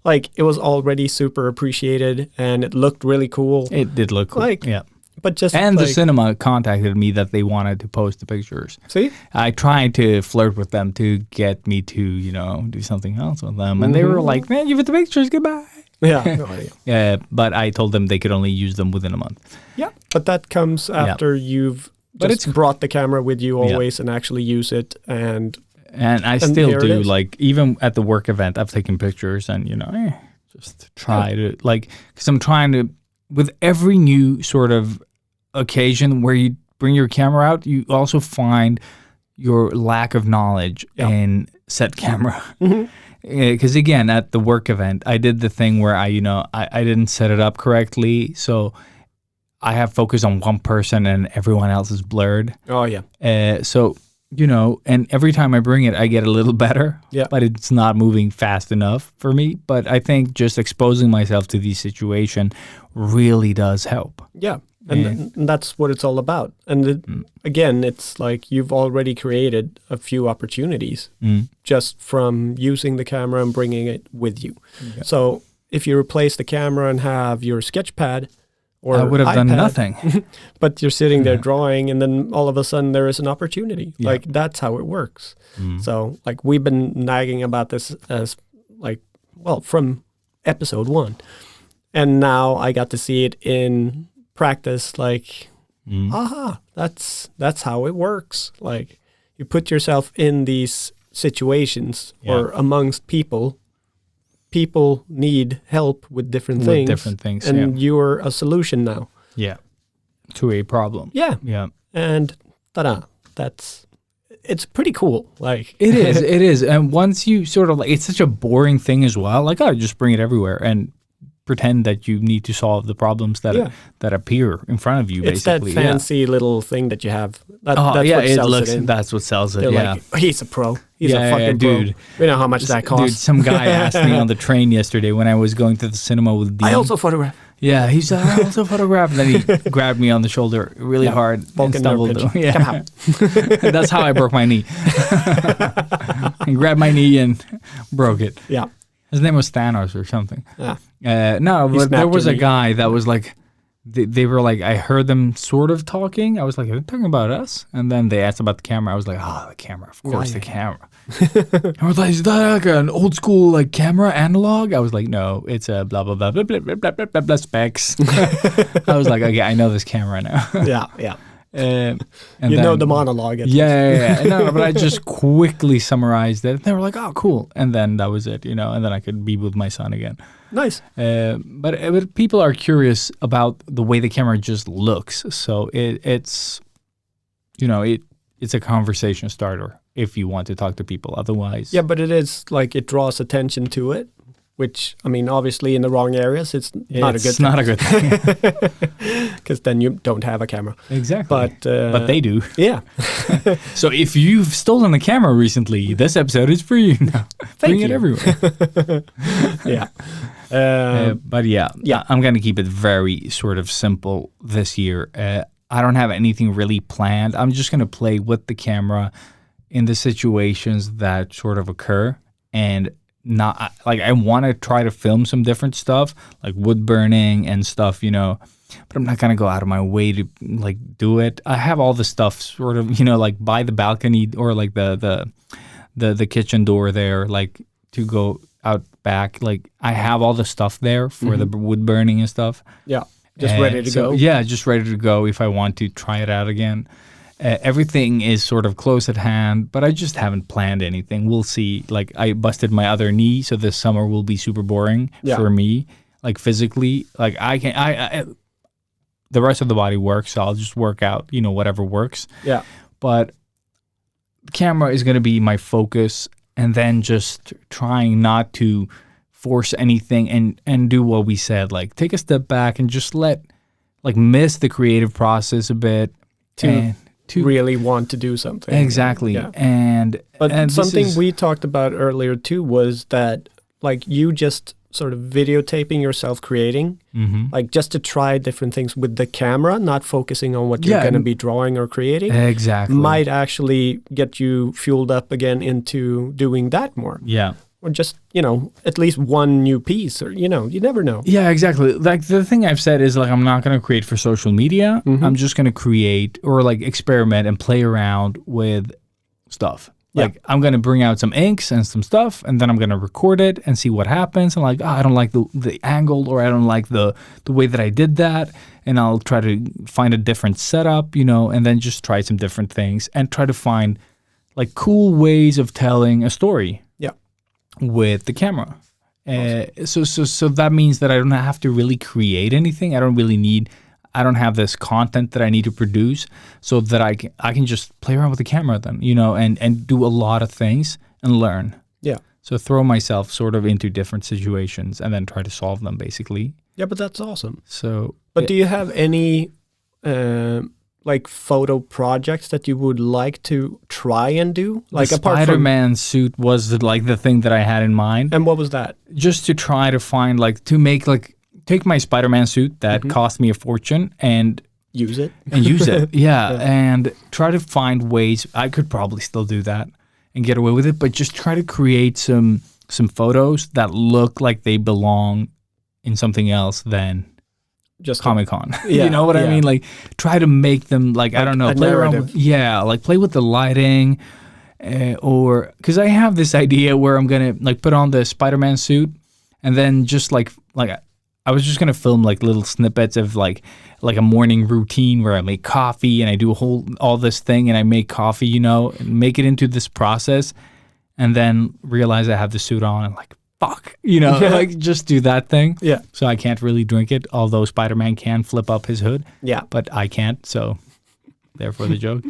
like, it was already super appreciated and it looked really cool. It did look cool. Like, yeah. But just, And the like, cinema contacted me that they wanted to post the pictures. see? I tried to flirt with them to get me to, do something else with them. And they were like, man, give it the pictures. Goodbye. Yeah. But I told them they could only use them within a month. Yeah. But that comes after you've But just brought the camera with you Yeah. always and actually use it. And And I And still here it do, is. like, even at the work event, I've taken pictures and, just try to, like, because I'm trying to, with every new sort of occasion where you bring your camera out, you also find your lack of knowledge Yeah. in set camera. Because again, at the work event, I did the thing where I didn't set it up correctly. So I have focus on one person and everyone else is blurred. oh, yeah. So, and every time I bring it, I get a little better. Yeah. But it's not moving fast enough for me. But I think just exposing myself to the situation really does help. Yeah. And that's what it's all about. And again, it's like you've already created a few opportunities just from using the camera and bringing it with you. Yeah. So if you replace the camera and have your sketch pad or I would have done iPad, nothing. but you're sitting there drawing and then all of a sudden there is an opportunity. Yeah. Like that's how it works. So like we've been nagging about this as like, well, from episode 1. And now I got to see it in practice, like, aha, that's how it works. Like you put yourself in these situations or amongst people need help with different things. And you're a solution now. Yeah. To a problem. Yeah. Yeah. And ta-da, it's pretty cool. Like It is. And once you sort of like, it's such a boring thing as well. Like, just bring it everywhere. And pretend that you need to solve the problems that appear in front of you. It's basically, that fancy little thing that you have. That's what it sells looks. it in. That's what sells it. They're yeah. like, he's a pro. He's Yeah, a fucking dude. pro. We know how much that costs. Dude, some guy asked me on the train yesterday when I was going to the cinema with Dean. I also photograph. Yeah, he said, I also photograph. And then he grabbed me on the shoulder really hard and Vulcan nerve stumbled. pinch. Yeah. Come out. That's how I broke my knee. He grabbed my knee and broke it. Yeah. His name was Thanos or something. Yeah. No, He but there snapped was your a knee. guy that was like, they were like, I heard them sort of talking. I was like, are they talking about us? And then they asked about the camera. I was like, the camera, of course, the camera. I was like, is that like an old school like camera analog? I was like, no, it's a blah, blah, blah, blah, blah, blah, blah, blah, blah, blah specs. I was like, okay, I know this camera now. Yeah. And You know the monologue. Yeah. No, but I just quickly summarized it. They were like, oh, cool. And then that was it, and then I could be with my son again. Nice. But people are curious about the way the camera just looks. So it's a conversation starter if you want to talk to people. Otherwise. Yeah, but it is like it draws attention to it, which, I mean, obviously in the wrong areas, it's not a good It's not a good thing. because then you don't have a camera. Exactly. But they do. Yeah. So if you've stolen a camera recently, this episode is for you now. Bring it you. everywhere. Yeah. But yeah, I'm going to keep it very sort of simple this year. I don't have anything really planned. I'm just going to play with the camera in the situations that sort of occur, and not like I want to try to film some different stuff like wood burning and stuff, but I'm not going to go out of my way to like do it. I have all the stuff sort of, like by the balcony or like the kitchen door there, like to go out back. Like I have all the stuff there for the wood burning and stuff. Yeah. Just ready to go. Yeah, just ready to go if I want to try it out again. Everything is sort of close at hand, but I just haven't planned anything. We'll see. Like I busted my other knee, so this summer will be super boring for me. Like physically, like I the rest of the body works, so I'll just work out, whatever works. Yeah. But the camera is going to be my focus, and then just trying not to force anything and do what we said, like take a step back and just miss the creative process a bit to really want to do something. Exactly. Yeah. And something we talked about earlier too was that like you just sort of videotaping yourself creating, like just to try different things with the camera, not focusing on what you're going to be drawing or creating. Exactly. Might actually get you fueled up again into doing that more. Yeah. Or just, at least one new piece or, you never know. Yeah, exactly. Like the thing I've said is like, I'm not going to create for social media. I'm just going to create or like experiment and play around with stuff. Like I'm going to bring out some inks and some stuff, and then I'm going to record it and see what happens. And like, I don't like the angle, or I don't like the way that I did that. And I'll try to find a different setup, and then just try some different things and try to find like cool ways of telling a story. With the camera. Awesome. So that means that I don't have to really create anything. I don't have this content that I need to produce, so that I can just play around with the camera then, and do a lot of things and learn. Yeah. So throw myself sort of into different situations and then try to solve them basically. Yeah, but that's awesome. So, but do you have any like photo projects that you would like to try and do? Like the Spider-Man suit was like the thing that I had in mind. And what was that? Just to try to find take my Spider-Man suit that cost me a fortune and use it. Yeah. And try to find ways. I could probably still do that and get away with it, but just try to create some photos that look like they belong in something else than just Comic-Con. Yeah, you know what I mean? Like try to make them like I don't know, play around with, play with the lighting, or because I have this idea where I'm gonna like put on the Spider-Man suit and then just like I was just gonna film like little snippets of like a morning routine where I make coffee and I do all this thing and I make coffee, and make it into this process, and then realize I have the suit on and like, fuck, like just do that thing. Yeah. So I can't really drink it, although Spider-Man can flip up his hood. Yeah. But I can't, so therefore the joke.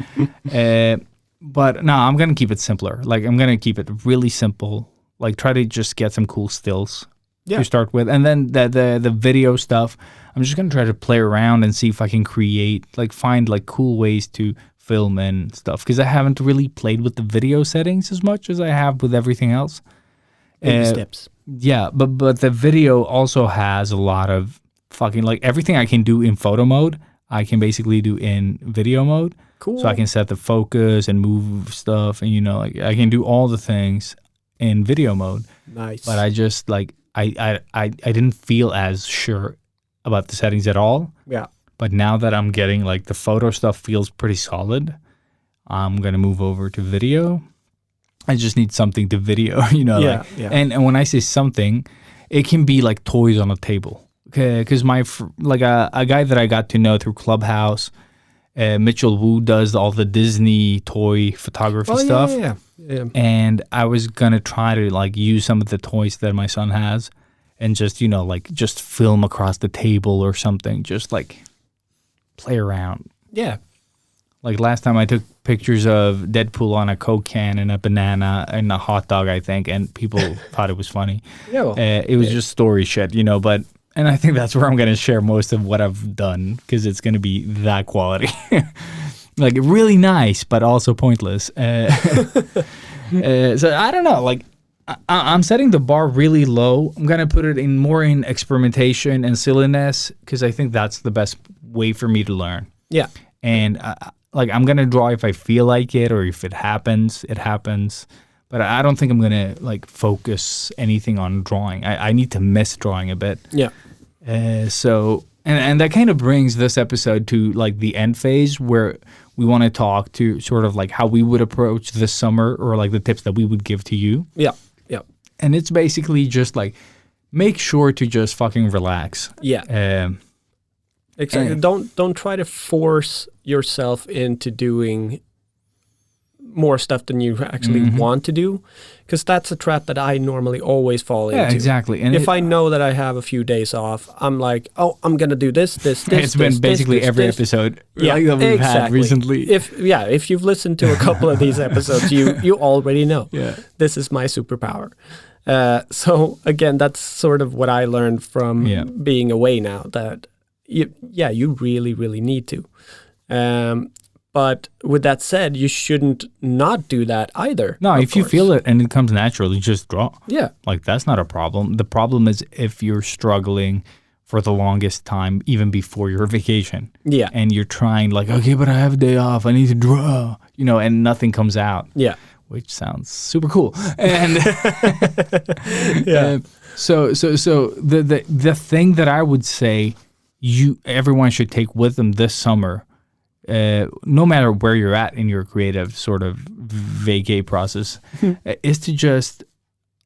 But no, I'm going to keep it simpler. Like I'm going to keep it really simple. Like try to just get some cool stills to start with. And then the video stuff, I'm just going to try to play around and see if I can find like cool ways to film and stuff. Because I haven't really played with the video settings as much as I have with everything else. Baby steps. Yeah, but the video also has a lot of fucking, like, everything I can do in photo mode, I can basically do in video mode. Cool. So I can set the focus and move stuff, and like I can do all the things in video mode. Nice. But I just I didn't feel as sure about the settings at all. Yeah. But now that I'm getting like the photo stuff feels pretty solid, I'm gonna move over to video. I just need something to video, Yeah. And when I say something, it can be like toys on a table. Okay, because a guy that I got to know through Clubhouse, Mitchell Wu, does all the Disney toy photography stuff. Yeah. And I was gonna try to like use some of the toys that my son has, and just just film across the table or something, just like play around. Yeah. Like last time I took pictures of Deadpool on a Coke can and a banana and a hot dog, I think, and people thought it was funny. Yeah. Well, It was just story shit, but. And I think that's where I'm going to share most of what I've done, because it's going to be that quality. Like really nice, but also pointless. So I don't know. Like I'm setting the bar really low. I'm going to put it more in experimentation and silliness, because I think that's the best way for me to learn. Yeah. And I'm going to draw if I feel like it, or if it happens, it happens. But I don't think I'm going to focus anything on drawing. I need to miss drawing a bit. Yeah. So that kind of brings this episode to the end phase, where we want to talk to sort of how we would approach this summer, or the tips that we would give to you. Yeah. Yeah. And it's basically just make sure to just fucking relax. Yeah. Exactly. Don't try to force yourself into doing more stuff than you actually want to do, because that's a trap that I normally always fall into. Yeah, exactly. And if I know that I have a few days off, I'm like, oh, I'm gonna do this. It's been basically every episode that we've had recently. If you've listened to a couple of these episodes, you already know. Yeah. This is my superpower. So again, that's sort of what I learned from being away now, that you really, really need to. But with that said, you shouldn't not do that either. No, if you feel it and it comes naturally, just draw. Yeah. That's not a problem. The problem is if you're struggling for the longest time, even before your vacation. Yeah. And you're trying okay, but I have a day off, I need to draw, and nothing comes out. Yeah. Which sounds super cool. And so the thing that I would say everyone should take with them this summer, no matter where you're at in your creative sort of vacay process, is to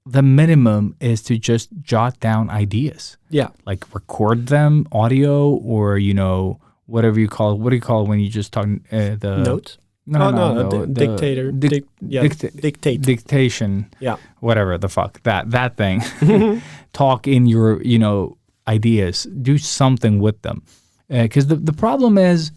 the minimum is to just jot down ideas. Yeah. Record them, audio, or, whatever you call it. What do you call it when you just talk? The notes? No. Dictator. Dictation. Yeah. Whatever the fuck. That thing. Talk in your, ideas. Do something with them. Because the problem is,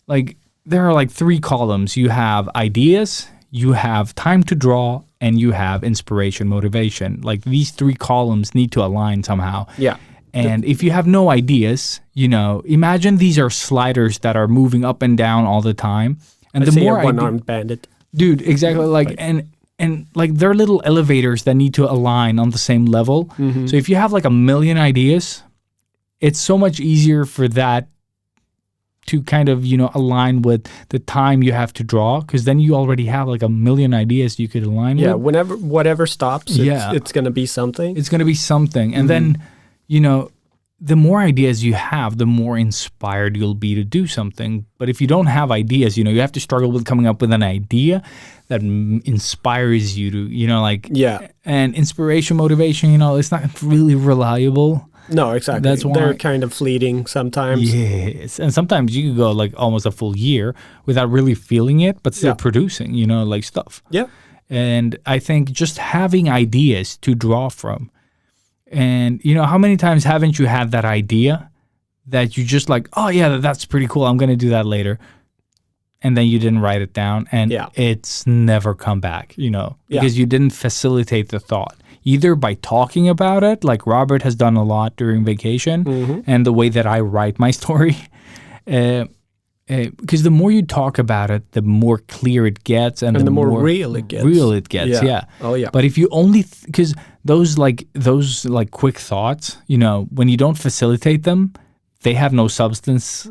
there are 3 columns. You have ideas, you have time to draw, and you have inspiration, motivation. These 3 columns need to align somehow. Yeah. And if you have no ideas, imagine these are sliders that are moving up and down all the time. And I see a one-armed bandit. Dude, exactly. And they're little elevators that need to align on the same level. Mm-hmm. So if you have a million ideas, it's so much easier for that to kind of, align with the time you have to draw, because then you already have a million ideas you could align with. Yeah, whatever stops, it's going to be something. It's going to be something. And then, the more ideas you have, the more inspired you'll be to do something. But if you don't have ideas, you have to struggle with coming up with an idea that inspires you to, and inspiration, motivation, it's not really reliable. No, exactly. That's why they're kind of fleeting sometimes. Yes, and sometimes you could go almost a full year without really feeling it, but still producing, stuff. Yeah. And I think just having ideas to draw from, and how many times haven't you had that idea that you just oh yeah, that's pretty cool, I'm going to do that later, and then you didn't write it down, and it's never come back, because you didn't facilitate the thought. either by talking about it, like Robert has done a lot during vacation, and the way that I write my story. Because the more you talk about it, the more clear it gets, and the more real it gets. Real it gets, yeah. Oh yeah. But if you only, because those quick thoughts, you know, when you don't facilitate them, they have no substance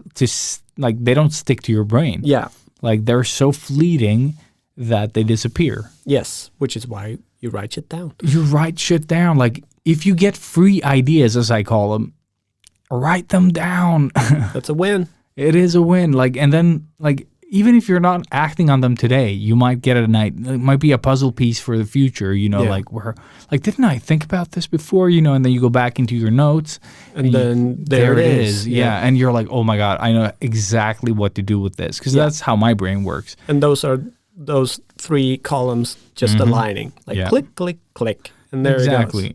they don't stick to your brain. Yeah. Like they're so fleeting that they disappear. Yes, which is why you write shit down. You write shit down. Like if you get free ideas, as I call them, write them down. That's a win. It is a win. Like, and then like, even if you're not acting on them today, you might get it it might be a puzzle piece for the future, you know, like where, like, didn't I think about this before, you know, and then you go back into your notes and then there it is. Yeah. And you're like, oh my God, I know exactly what to do with this. Cause that's how my brain works. And those 3 columns just aligning, like click, click, click. And there it goes.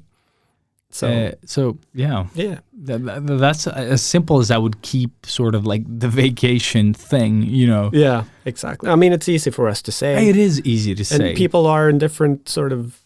So yeah. That's as simple as I would keep sort of like the vacation thing, you know. Yeah, exactly. I mean, it's easy for us to say. It is easy to say. And people are in different sort of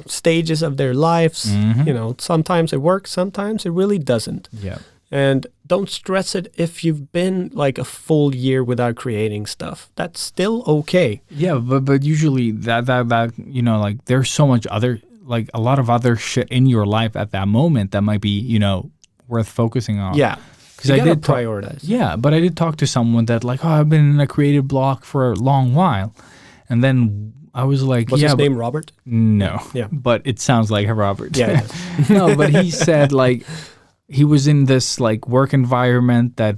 stages of their lives. You know, sometimes it works, sometimes it really doesn't. Yeah. And don't stress it if you've been like a full year without creating stuff. That's still okay. Yeah, but usually that you know, like there's so much other, like a lot of other shit in your life at that moment that might be, you know, worth focusing on. Yeah. Because I did prioritize. Yeah, but I did talk to someone that like, oh, I've been in a creative block for a long while. And then I was like, was his name Robert? No. Yeah. But it sounds like a Robert. Yeah, it is. No, but he said like, he was in this like work environment that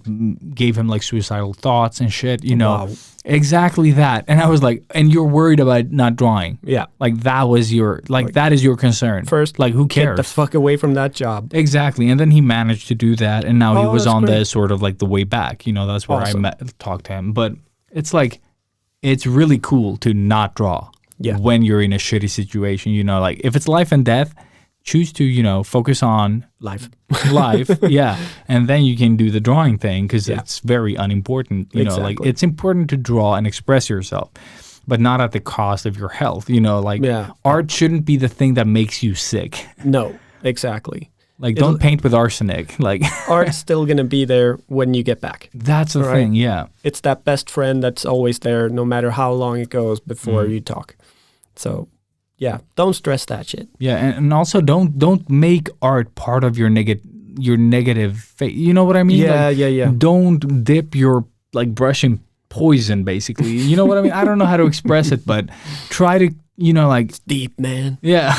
gave him like suicidal thoughts and shit, you know. Wow. Exactly that. And I was like, and you're worried about not drawing. Yeah. Like that was your, like that is your concern. First, like who cares? Get the fuck away from that job. Exactly. And then he managed to do that. And now he was on great. the sort of like the way back, you know, that's where I talked to him. But it's like, it's really cool to not draw when you're in a shitty situation, you know, like if it's life and death, choose to, you know, focus on life. Yeah. And then you can do the drawing thing because it's very unimportant. You know, like it's important to draw and express yourself, but not at the cost of your health. You know, like art shouldn't be the thing that makes you sick. No, exactly. Like don't paint with arsenic. Like art's still going to be there when you get back. That's the thing, yeah. It's that best friend that's always there no matter how long it goes before you talk. So yeah, don't stress that shit. Yeah, and also don't make art part of your negative fate. You know what I mean? Yeah, like, don't dip your like brush in poison, basically. You know what I mean? I don't know how to express it, but try to, you know, like it's deep, man. Yeah.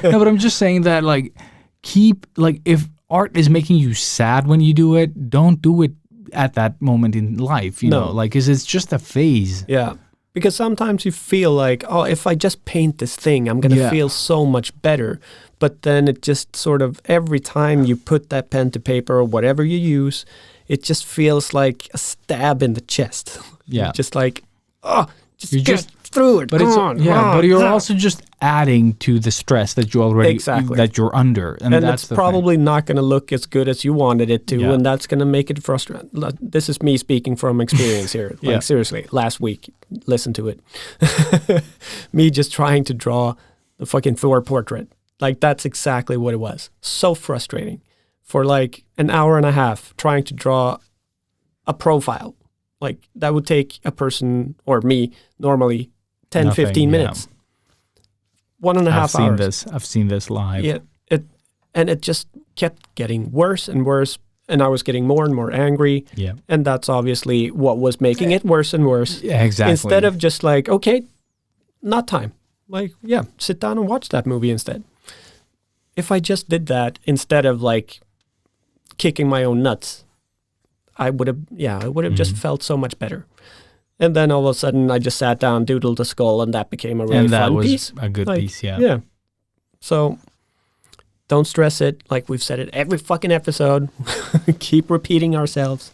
No, but I'm just saying that like keep like if art is making you sad when you do it, don't do it at that moment in life. You know, like 'cause it's just a phase. Yeah. Because sometimes you feel like, oh, if I just paint this thing, I'm going to feel so much better. But then it just sort of, every time you put that pen to paper or whatever you use, it just feels like a stab in the chest. Yeah. Just like, oh, just through it. But but you're also just adding to the stress that you already that you're under, and that's it's probably not going to look as good as you wanted it to, Yeah. and that's going to make it frustrating. This is me speaking from experience here. Like seriously, last week, listen to it. Me just trying to draw the fucking Thor portrait. Like that's exactly what it was. So frustrating for like an hour and a half trying to draw a profile. Like that would take a person or me normally 10, 15 minutes. 1.5 hours. I've seen this live. Yeah. It just kept getting worse and worse. And I was getting more and more angry. Yeah. And that's obviously what was making it worse and worse. Yeah, exactly. Instead of just like, okay, not time. Like, yeah, sit down and watch that movie instead. If I just did that instead of like kicking my own nuts, I would have just felt so much better. And then all of a sudden I just sat down, doodled a skull, and that became a really fun piece. A good piece, yeah. Yeah. So don't stress it. Like we've said it every fucking episode. Keep repeating ourselves.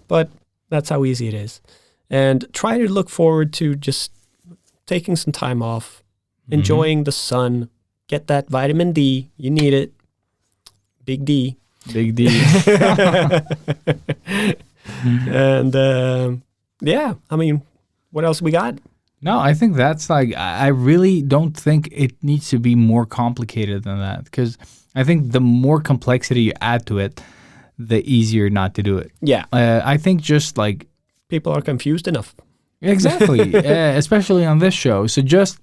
But that's how easy it is. And try to look forward to just taking some time off, enjoying the sun, get that vitamin D. You need it. Big D. Big D. And yeah, I mean, what else we got? No, I think that's like, I really don't think it needs to be more complicated than that, because I think the more complexity you add to it, the easier not to do it. Yeah. I think just like, People are confused enough. exactly, especially on this show. So just,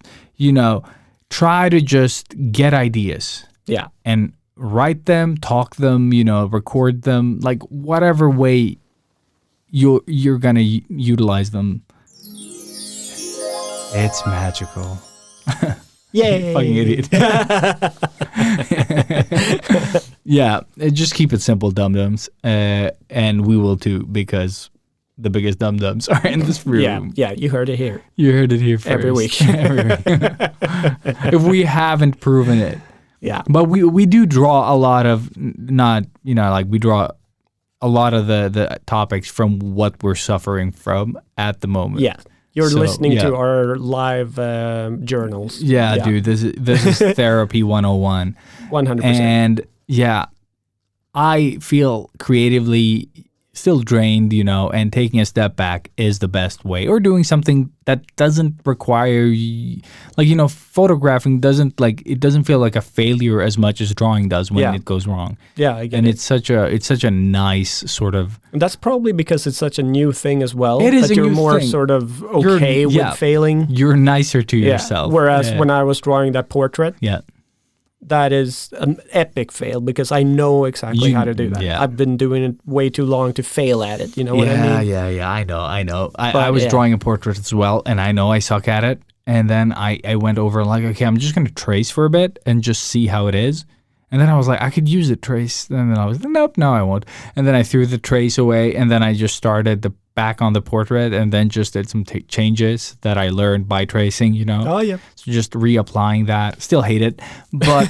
try to just get ideas Yeah. and write them, talk them, record them, like whatever way you're going to utilize them. It's magical. Yay. Fucking idiot. Yeah, just keep it simple, dum-dums. And we will too, because the biggest dum-dums are in this room. Yeah, you heard it here. You heard it here first. Every week. Every week. If we haven't proven it. Yeah. But we do draw a lot of, we draw a lot of the topics from what we're suffering from at the moment. Yeah. You're So, listening yeah. to our live journals. Yeah, dude, this is therapy 101. 100%. And yeah, I feel creatively still drained, and taking a step back is the best way. Or doing something that doesn't require, photographing doesn't feel like a failure as much as drawing does when it goes wrong. Yeah, I get And it. it's such a nice sort of. And that's probably because it's such a new thing as well. It is that a you're new more thing. sort of okay You're- yeah. with failing. You're nicer to Yeah. yourself. Whereas Yeah. when I was drawing that portrait, Yeah. that is an epic fail because I know exactly how to do that. yeah. I've been doing it way too long to fail at it. You know what I mean? Yeah, I know. I But, was yeah. drawing a portrait as well, and I know I suck at it. And then I went over like, okay, I'm just going to trace for a bit and just see how it is. And then I was like, I could use the trace. And then I was like, nope, no, I won't. And then I threw the trace away, and then I just started back on the portrait and then just did some changes that I learned by tracing, Oh, yeah. So just reapplying that. Still hate it, but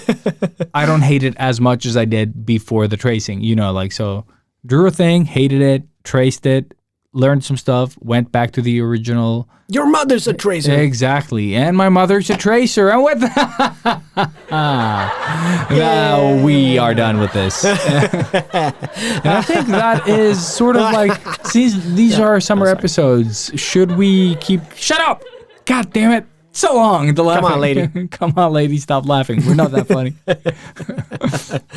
I don't hate it as much as I did before the tracing, so drew a thing, hated it, traced it, learned some stuff, went back to the original. Your mother's a tracer. Exactly. And my mother's a tracer. And what the Now we are done with this. And I think that is sort of like, these are summer episodes. Should we keep... Shut up! God damn it. So long. The laughing. Come on, lady. Come on, lady. Stop laughing. We're not that funny.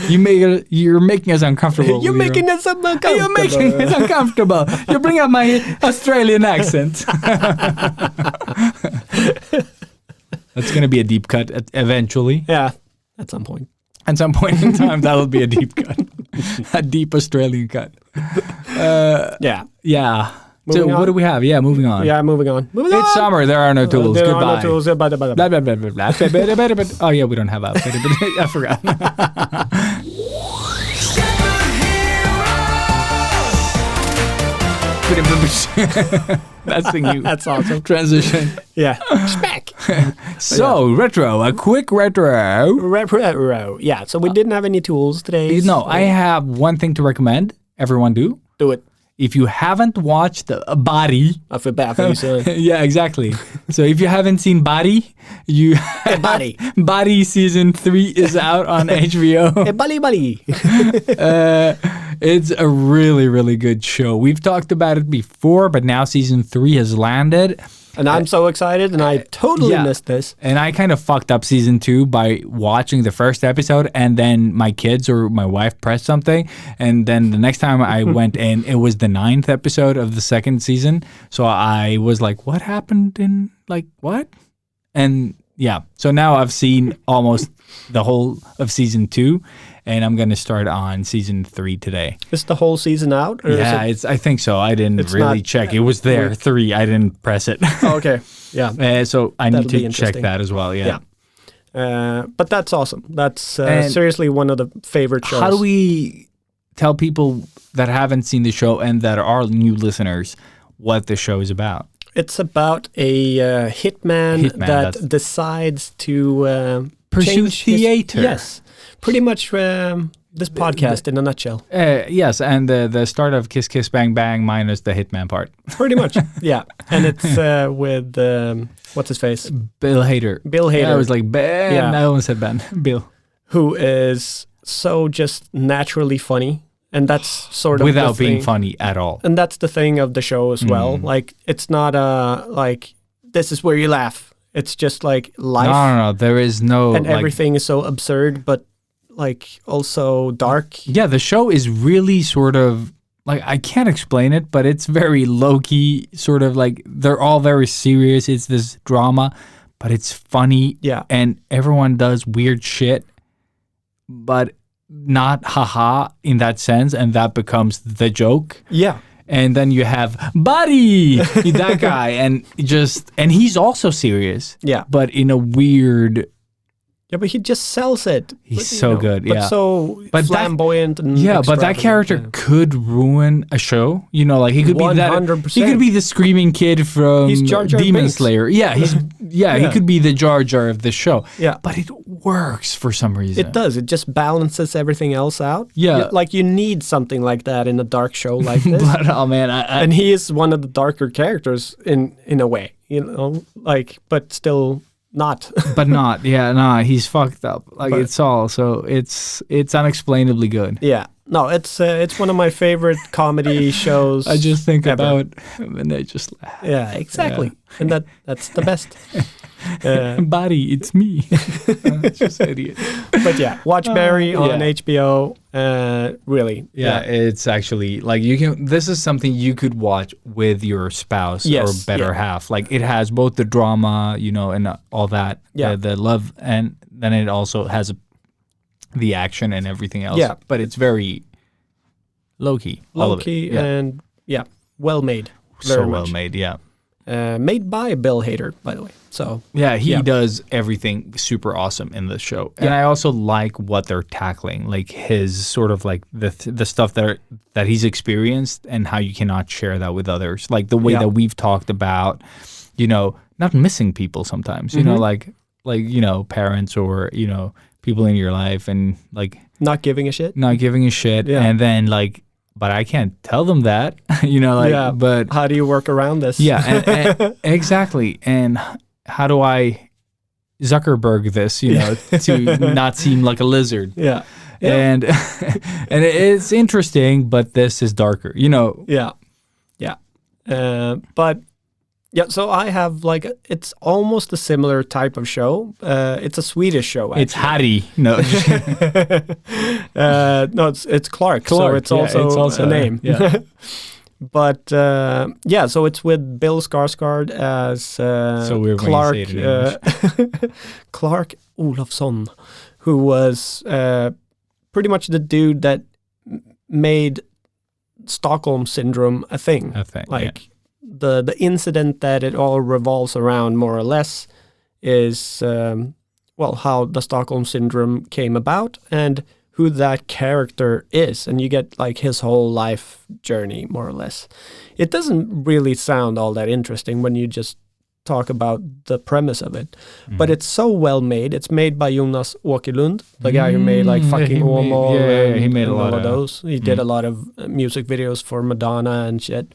You're making us uncomfortable. You're making us uncomfortable. You're making us uncomfortable. You bring up my Australian accent. That's going to be a deep cut eventually. Yeah, at some point. At some point in time, that'll be a deep cut. A deep Australian cut. Yeah. Yeah. So Moving what on? do we have? Yeah, moving on. Yeah, moving on. It's summer. There are no tools. There Goodbye. are no tools. Blah, blah, blah, Blah, blah. blah, blah, blah, blah. Oh, yeah, we don't have that. I forgot. That's the new That's awesome. transition. Yeah. Smack. So, retro. A quick retro. Retro. Yeah, so we didn't have any tools today. No, so I have one thing to recommend. Everyone do. do it. If you haven't watched Body, I feel bad for you, son. yeah, exactly. So if you haven't seen Body, Body. Body season 3 is out on HBO. Hey, buddy. It's a really, really good show. We've talked about it before, but now season 3 has landed. And I'm so excited, and I totally Yeah. missed this. And I kind of fucked up season 2 by watching the first episode, and then my kids or my wife pressed something, and then the next time I went in, it was the 9th episode of the second season. So I was like, what happened in, like, what? And yeah, so now I've seen almost the whole of season 2, and I'm going to start on season 3 today. Is the whole season out? Or Yeah, is I think so. I didn't It's really not- check. It was there, 3. I didn't press it. Oh, okay. Yeah. So I That'll need be to check interesting. that as well. Yeah. But that's awesome. That's And seriously one of the favorite shows. How do we tell people that haven't seen the show and that are new listeners what the show is about? It's about a hitman Hitman, that that's- decides to Pursue change his- theater. Yes. Pretty much this podcast in a nutshell. Yes, and the start of Kiss Kiss Bang Bang minus the Hitman part. Pretty much. Yeah. And it's with, what's his face? Bill Hader. Bill Hader. Yeah, I was like, Ben. Yeah. I almost said Ben. Bill. Who is so just naturally funny. And that's sort of Without the being thing. funny at all. And that's the thing of the show as well. Like, it's not like this is where you laugh. It's just like life. No. There is no. And like, everything is so absurd, but like also dark. Yeah, the show is really sort of like, I can't explain it, but it's very low key. Sort of like they're all very serious. It's this drama, but it's funny. Yeah. And everyone does weird shit, but not haha in that sense, and that becomes the joke. Yeah. And then you have Buddy, that guy, and he's also serious. Yeah. But in a weird. Yeah, but he just sells it. He's But, so good, but yeah. so But that- flamboyant and Yeah, but that extravagant, character yeah. could ruin a show. You know, like he could be that. 100%. He could be the screaming kid from He's Jar Jar Demon Binks. Slayer. Yeah, he Yeah. could be the Jar Jar of the show. Yeah. But it works for some reason. It does. It just balances everything else out. Yeah. Like you need something like that in a dark show like this. But oh man, And he is one of the darker characters in a way, you know, like, but still not. but not. Yeah, nah, he's fucked up. Like But- it's all. So it's unexplainably good. Yeah. No, it's one of my favorite comedy shows. I just think ever. about him and I just laugh. Yeah, exactly. And that's the best. Buddy, it's me. It's just idiot. But yeah, watch Barry on yeah. HBO. Really. Yeah, it's actually like you can. This is something you could watch with your spouse Yes, or better yeah. half. Like it has both the drama, you know, and all that. Yeah. The love, and then it also has the action and everything else. Yeah. but it's very low key. all of it. Low-key Yeah. and yeah, well made. so Very well much. made. Yeah. Made by Bill Hader, by the way. So Yeah, he Yeah. does everything super awesome in the show, and I also like what they're tackling, like his sort of like the stuff that he's experienced and how you cannot share that with others, like the way Yeah. that we've talked about, you know, not missing people sometimes, you know, Mm-hmm. like you know, parents or you know, people in your life, and like not giving a shit. not giving a shit, Yeah. and then like, but I can't tell them that, you know, like, Yeah, but how do you work around this? yeah, and exactly. And how do I Zuckerberg this, you know, to not seem like a lizard? Yeah. And and it's interesting, but this is darker, you know. Yeah. Yeah. But yeah, so I have like, it's almost a similar type of show. It's a Swedish show. It's actually. Harry. No, just kidding. No, it's Clart. So Clark, it's yeah, also, it's also a name. yeah. But yeah, so it's with Bill Skarsgård as So weird when you Clark, say it in Clark Olofsson, who was pretty much the dude that made Stockholm Syndrome a thing. A thing, Like the incident that it all revolves around, more or less, is well, how the Stockholm Syndrome came about and who that character is, and you get like his whole life journey, more or less. It doesn't really sound all that interesting when you just talk about the premise of it, but it's so well made. It's made by Jonas Åkerlund, the guy who made like Yeah, Fucking he made- Åmål. yeah, he made a and lot all of- those. He did a lot of music videos for Madonna and shit.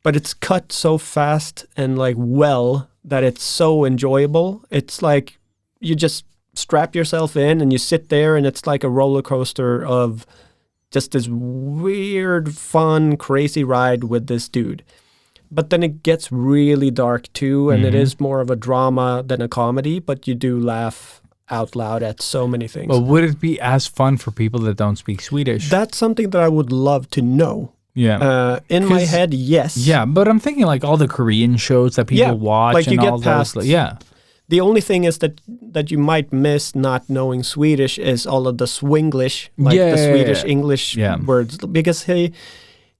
But it's cut so fast and like well that it's so enjoyable. It's like you just strap yourself in and you sit there and it's like a roller coaster of just this weird, fun, crazy ride with this dude. But then it gets really dark too, and it is more of a drama than a comedy, but you do laugh out loud at so many things. But would it be as fun for people that don't speak Swedish? That's something that I would love to know. yeah. In my 'Cause- head, yes. Yeah, but I'm thinking like all the Korean shows that people Yeah, watch like you and get all past- those. Yeah. The only thing is that you might miss not knowing Swedish is all of the Swinglish, like Yeah, the yeah, Swedish yeah. English Yeah. words, because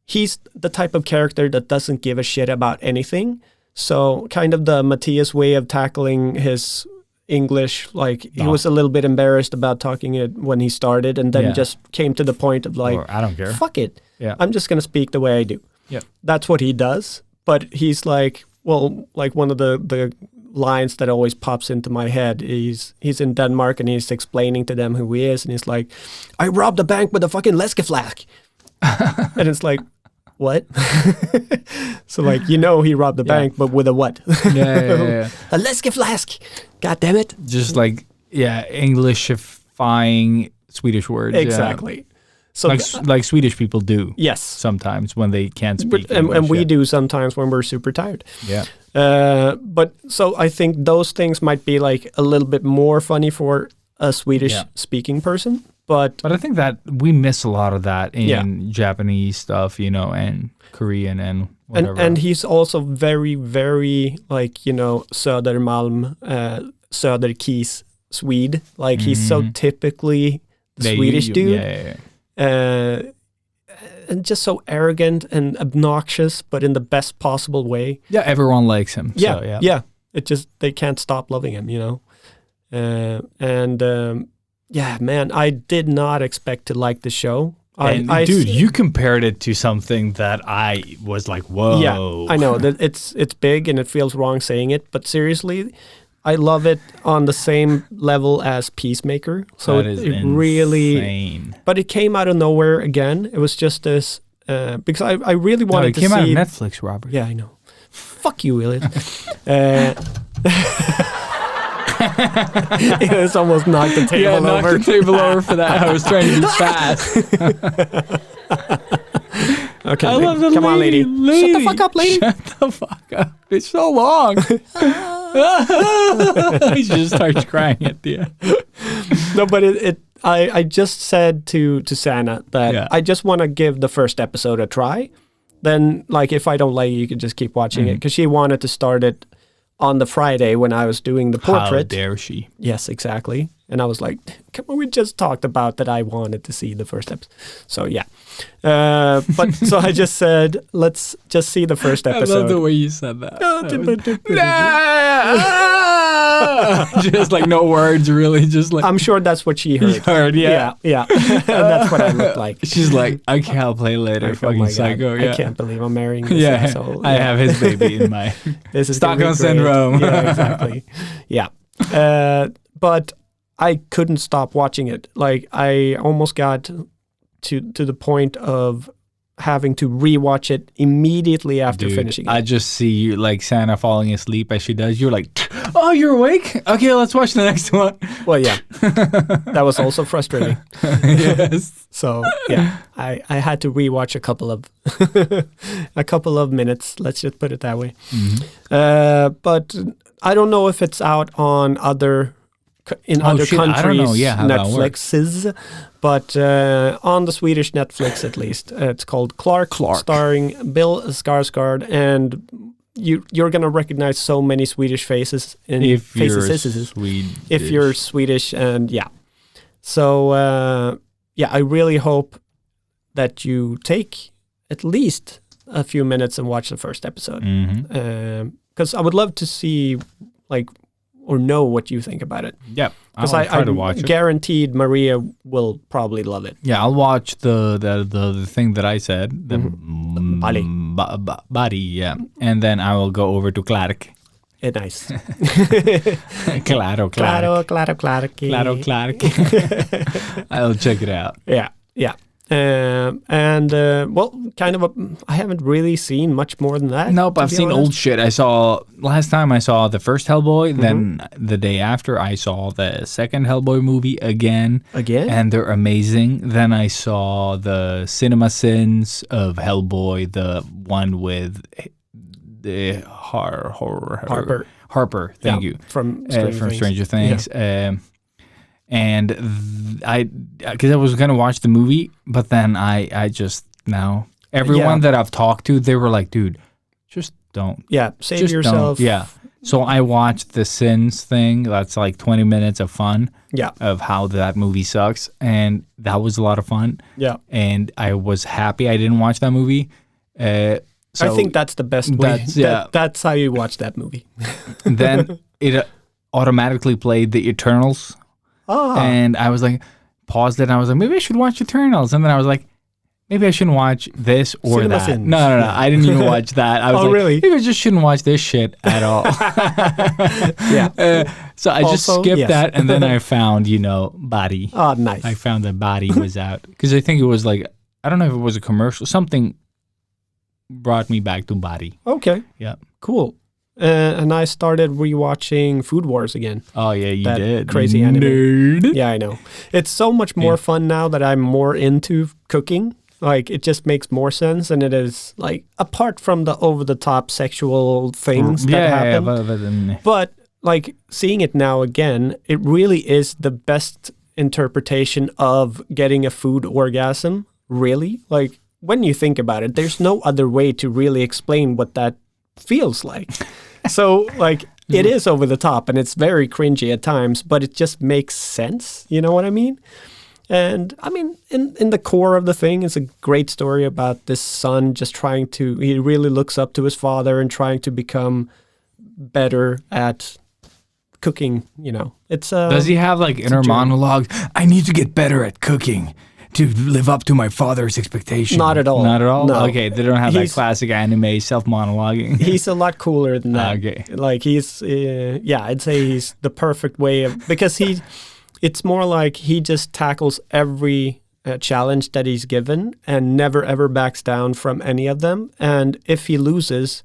he's the type of character that doesn't give a shit about anything. So kind of the Matthias way of tackling his English, like he was a little bit embarrassed about talking it when he started, and then Yeah. just came to the point of like, Or, I don't care. fuck it, Yeah. I'm just gonna speak the way I do. Yeah. That's what he does. But he's like, well, like one of the lines that always pops into my head. He's in Denmark and he's explaining to them who he is, and he's like, I robbed a bank with a fucking läskeflask. And it's like, what? So like, you know, he robbed the bank, but with a what? Yeah. A läskeflask. God damn it. Just like, Englishifying Swedish words. yeah. Exactly. So like Swedish people do. yes, Sometimes when they can't speak and English, we yeah. do sometimes when we're super tired. Yeah. But so I think those things might be like a little bit more funny for a Swedish speaking person, but But I think that we miss a lot of that in Yeah. Japanese stuff, and Korean and whatever. and he's also very, very like, Södermalm, Söderkis Swede. Like he's so typically the Swedish dude. Yeah. And just so arrogant and obnoxious, but in the best possible way. Yeah, everyone likes him. Yeah, So, yeah. yeah. It just, they can't stop loving him, man, I did not expect to like the show. Dude, you compared it to something that I was like, whoa. Yeah, I know that it's big and it feels wrong saying it, but seriously, I love it on the same level as Peacemaker. So That is it really, insane. but it came out of nowhere again. It was just this because I really No, wanted it to came see. out of Netflix, Robert. Yeah, I know. Fuck you, Ilias. It's almost knocked the table over. knocked the table over for that. I was trying to be fast. Okay, I love the come on, lady. Shut the fuck up, lady. Shut the fuck up. It's so long. He just starts crying at the end. No, but I just said to Sanna that Yeah. I just want to give the first episode a try. Then, like, if I don't like it, you can just keep watching it. Because she wanted to start it on the Friday when I was doing the portrait. How dare she? Yes, exactly. And I was like, come on, we just talked about that I wanted to see the first episode. So, yeah. But so I just said, let's just see the first episode. I love the way you said that. Just like no words, really. Just like I'm sure that's what she heard. heard, yeah. Yeah. And that's what I look like. She's like, okay, I'll play later. Like, oh Fucking my God, psycho. Yeah. I can't believe I'm marrying this Yeah, asshole. I Yeah. have his baby in my This is gonna be Stockholm great. syndrome. Yeah, exactly. Yeah. But I couldn't stop watching it. Like I almost got to the point of having to rewatch it immediately after Dude, finishing it. I just see you like Santa falling asleep as she does. You're like, oh, you're awake? Okay, let's watch the next one. Well, yeah. That was also frustrating. Yes. So yeah, I had to rewatch a couple of minutes. Let's just put it that way. But I don't know if it's out on other other shit, I don't countries' know, yeah, how that works. Netflixes, but on the Swedish Netflix at least, it's called Clart, starring Bill Skarsgård, and you're gonna recognize so many Swedish faces in If you're faces. Swedish. If you're Swedish, and yeah. So I really hope that you take at least a few minutes and watch the first episode, because I would love to see or know what you think about it. Yeah, Because I'll try to watch it. Guaranteed Maria will probably love it. Yeah, I'll watch the thing that I said, the Body. body, yeah, and then I will go over to Clart. Nice. Claro. Claro. I'll check it out. Yeah. I haven't really seen much more than that. Nope, to I've be seen honest. old shit. Last time I saw the first Hellboy, then the day after I saw the second Hellboy movie again. Again? And they're amazing. Then I saw the Cinema Sins of Hellboy, the one with the Harper, thank you. From Stranger Things. Because I was going to watch the movie, but then I just now, everyone that I've talked to, they were like, dude, just don't. Yeah, save Just yourself. don't. Yeah. So I watched the Sins thing. That's like 20 minutes of fun. Yeah. Of how that movie sucks. And that was a lot of fun. Yeah. And I was happy I didn't watch that movie. So I think that's the best way. That's how you watch that movie. then it automatically played The Eternals. And I was like, paused it, and I was like, maybe I should watch Eternals. And then I was like, maybe I shouldn't watch this or Cinema that. Sins. No. I didn't even watch that. I was like, really? maybe I just shouldn't watch this shit at all. Yeah. So I just Also, skipped yes. that, and then I found, Body. Oh, nice. I found that Body was out. Because I think it was like, I don't know if it was a commercial. Something brought me back to Body. Okay. Yeah. Cool. And I started rewatching Food Wars again. Oh yeah, you That did. crazy anime. Nerd. Yeah, I know. It's so much more fun now that I'm more into cooking. Like, it just makes more sense, and it is, like, apart from the over-the-top sexual things that happen. But, like, seeing it now again, it really is the best interpretation of getting a food orgasm, really. Like, when you think about it, there's no other way to really explain what that feels like. So, like, it is over the top, and it's very cringy at times, but it just makes sense. You know what I mean? And, I mean, in the core of the thing, it's a great story about this son just trying to... He really looks up to his father and trying to become better at cooking, you know. It's Does he have, like, inner monologues? I need to get better at cooking to live up to my father's expectation. Not at all. Not at all? No. Okay, they don't have that classic anime self-monologuing. He's a lot cooler than that. Okay. Like, he's... I'd say he's the perfect way of... Because he... It's more like he just tackles every challenge that he's given and never ever backs down from any of them. And if he loses,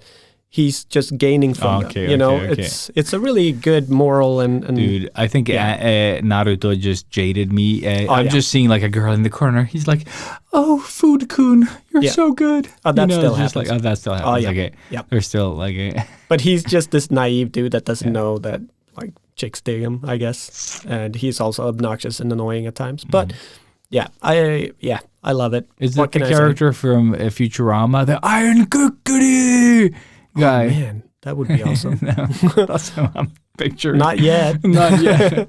he's just gaining from them. You know, it's a really good moral and Dude, I think Naruto just jaded me. I'm just seeing like a girl in the corner. He's like, "Oh, Food-kun, you're so good." Oh, that still happens. Like, that still happens. Oh, yeah. Okay. Yep. They're still like. But he's just this naive dude that doesn't know that, like, chicks dig him, I guess. And he's also obnoxious and annoying at times. But I love it. Is that the character from Futurama, the Iron Cookie guy? Oh, man, that would be awesome. No, that's what I'm picturing. Not yet. Not yet.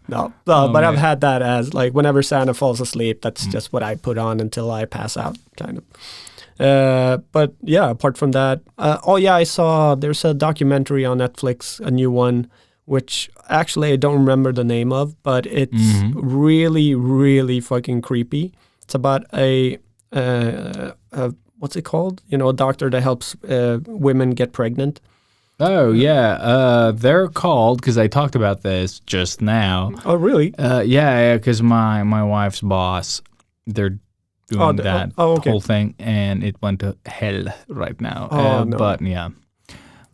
No, but I've had that as, like, whenever Santa falls asleep, that's just what I put on until I pass out, kind of. But yeah, apart from that, I saw there's a documentary on Netflix, a new one, which actually I don't remember the name of, but it's really, really fucking creepy. It's about a what's it called? You know, a doctor that helps women get pregnant. Oh, yeah. They're called, because I talked about this just now. Oh, really? Yeah, because my wife's boss, they're doing that whole thing, and it went to hell right now. No. But, yeah.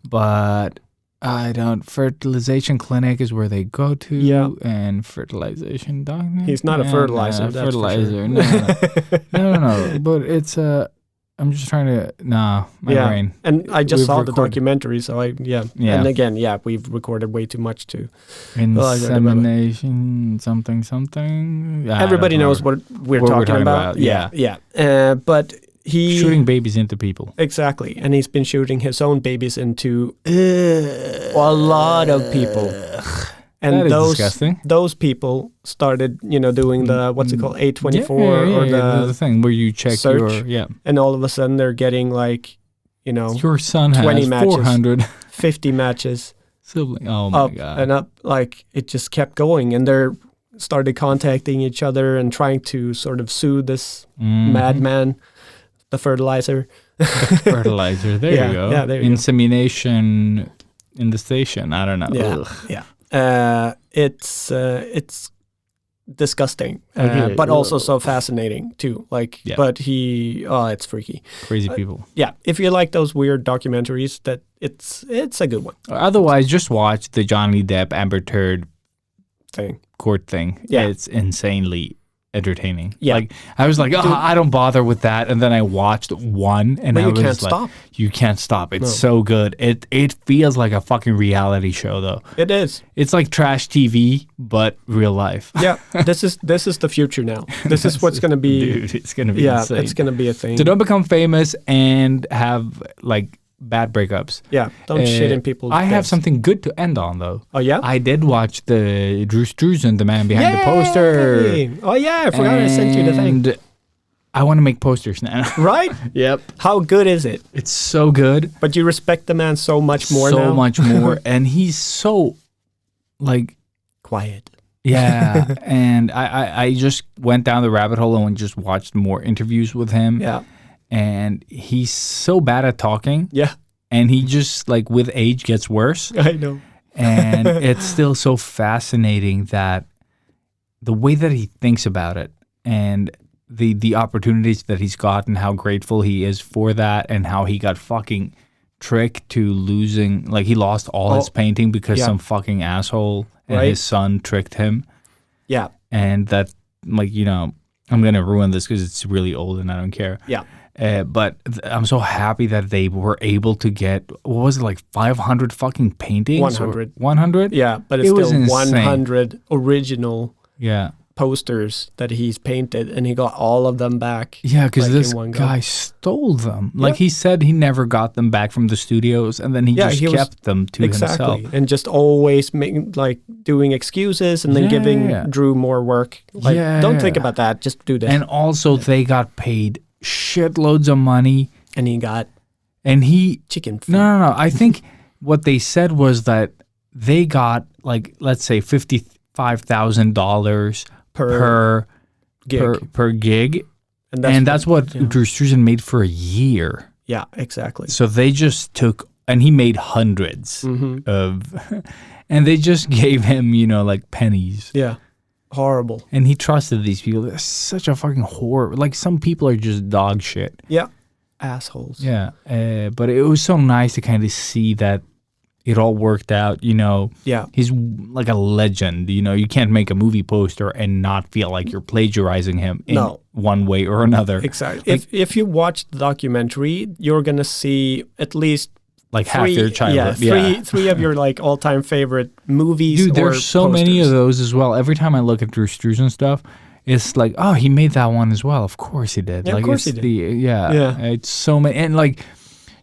But... I don't. Fertilization clinic is where they go to. Yeah. And fertilization doctor. He's not a fertilizer. That's fertilizer. For sure. No. But it's I'm just trying to. My brain. And I just saw the documentary, so And again, we've recorded way too much to. Insemination, something. Everybody knows what we're talking about. Yeah. But. He shooting babies into people. Exactly. And he's been shooting his own babies into a lot of people. And that is disgusting. Those people started, doing the, what's it called, A24 or the thing where you check search, your, and all of a sudden they're getting like, your son 20 has matches, 400. 50 matches. Sibling. Oh my up God. And up, like it just kept going. And they're started contacting each other and trying to sort of sue this madman. The fertilizer. Fertilizer. There you go. Yeah, there you Insemination in the station. I don't know. Yeah. It's disgusting, but also so fascinating too. Like, but it's freaky. Crazy people. Yeah. If you like those weird documentaries, that it's a good one. Otherwise, just watch the Johnny Depp Amber Heard court thing. Yeah. It's insanely entertaining. Yeah. Like I was like, I don't bother with that, and then I watched one, and I was can't like, stop. You can't stop. It's so good. It feels like a fucking reality show, though. It is. It's like trash TV, but real life. Yeah. This is the future now. This is what's gonna be. Dude, it's gonna be insane. It's gonna be a thing. So don't become famous and have like bad breakups. Yeah, don't shit in people's I have beds. something good to end on, though. Oh, yeah? I did watch the Drew Struzan, the man behind the poster. Oh, yeah, I forgot I sent you the thing. And I want to make posters now. Right? Yep. How good is it? It's so good. But you respect the man so much more now? So much more. And he's so, like... quiet. Yeah. And I just went down the rabbit hole and just watched more interviews with him. Yeah. And he's so bad at talking. Yeah. And he just, like, with age gets worse. I know. And it's still so fascinating that the way that he thinks about it and the opportunities that he's gotten, how grateful he is for that, and how he got fucking trick to losing. Like he lost all his painting because some fucking asshole and his son tricked him. Yeah. And that, like, you know, I'm gonna ruin this because it's really old and I don't care. Yeah. But I'm so happy that they were able to get, what was it, like 500 fucking paintings? 100. 100? Yeah, but it's was still insane. 100 original Yeah. posters that he's painted, and he got all of them back. Yeah, because like, this in one go. guy stole them. Like he said he never got them back from the studios, and then he just kept them to himself. And just always doing excuses and then giving Drew more work. Like, don't think about that. Just do this. And also, they got paid shitloads of money. And he got chicken feet. No. I think what they said was that they got, like, let's say $55,000 per gig. And that's what Drew Struzan made for a year. Yeah, exactly. So they just took, and he made hundreds of, and they just gave him, you know, like pennies. Yeah. Horrible. And he trusted these people. They're such a fucking horror. Like, some people are just dog shit. Yeah. Assholes. Yeah. But it was so nice to kind of see that it all worked out, you know. Yeah. He's like a legend, you know. You can't make a movie poster and not feel like you're plagiarizing him in one way or another. Exactly. Like, if you watch the documentary, you're going to see at least like half your childhood. Three of your like all-time favorite movies. Dude, there's so many of those as well. Every time I look at Drew Struzan stuff, it's like, oh, he made that one as well. Of course he did. Yeah, like, of course he did. It's so many, and like,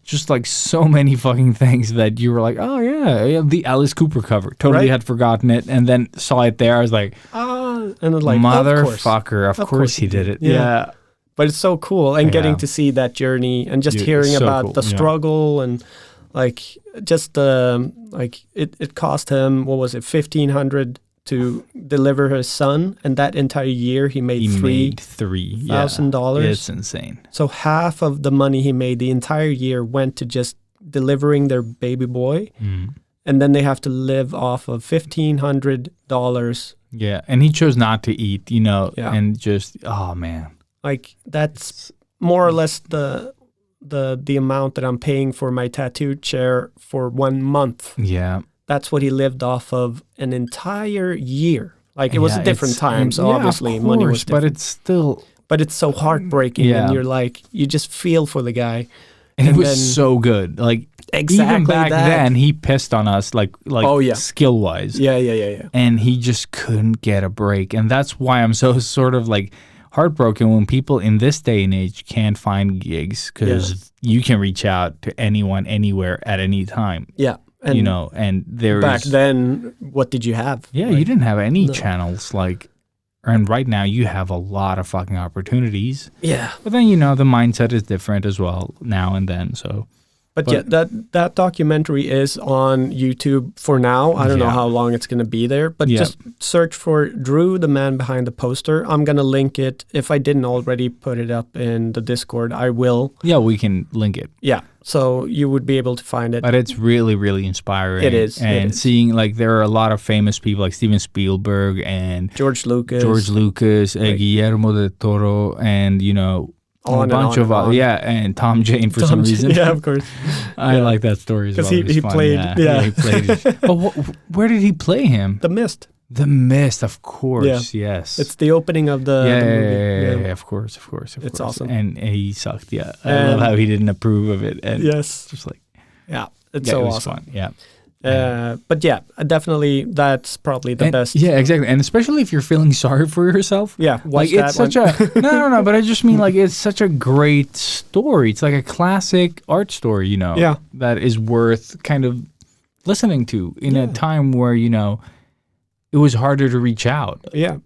just like so many fucking things that you were like, oh yeah, the Alice Cooper cover. Totally had forgotten it, and then saw it there. I was like, and then like, motherfucker, of course he did it. Yeah. But it's so cool, and getting to see that journey, and just hearing about the struggle, and like just like it cost him, what was it, $1,500 to deliver his son, and that entire year he made $3,000. It's insane. So half of the money he made the entire year went to just delivering their baby boy, and then they have to live off of $1,500. Yeah, and he chose not to eat, you know, and just, oh man, like that's more or less the amount that I'm paying for my tattoo chair for 1 month. Yeah. That's what he lived off of an entire year. Like, it was a different time, so obviously money was different. But it's still... But it's so heartbreaking, and you're like, you just feel for the guy. And he was so good. Like, even back then, he pissed on us, like skill-wise. Yeah. And he just couldn't get a break. And that's why I'm so sort of like heartbroken when people in this day and age can't find gigs, because you can reach out to anyone, anywhere, at any time. Yeah. And you know, and there back then, what did you have? Yeah, like, you didn't have any channels, like, and right now you have a lot of fucking opportunities. Yeah. But then, you know, the mindset is different as well now and then, so. But yeah, that documentary is on YouTube for now. I don't know how long it's going to be there, but just search for Drew, the man behind the poster. I'm going to link it. If I didn't already put it up in the Discord, I will. Yeah, we can link it. Yeah, so you would be able to find it. But it's really, really inspiring. It is. And seeing, like, there are a lot of famous people like Steven Spielberg and George Lucas, Guillermo del Toro, and, you know, a bunch of and Tom Jane for some reason. Yeah, of course. I like that story as well. Because he played. Yeah, he played it. But where did he play him? The Mist. The Mist, of course. Yeah. Yes. It's the opening of the movie. Yeah, of course. It's awesome. And he sucked. Yeah, I love how he didn't approve of it. And just like, it's so it was awesome. Fun. Yeah. But yeah, definitely that's probably the best. Yeah, exactly. And especially if you're feeling sorry for yourself. Yeah, like it's such a no. But I just mean, like, it's such a great story. It's like a classic art story, you know. Yeah. That is worth kind of listening to in a time where, you know, it was harder to reach out. Yeah.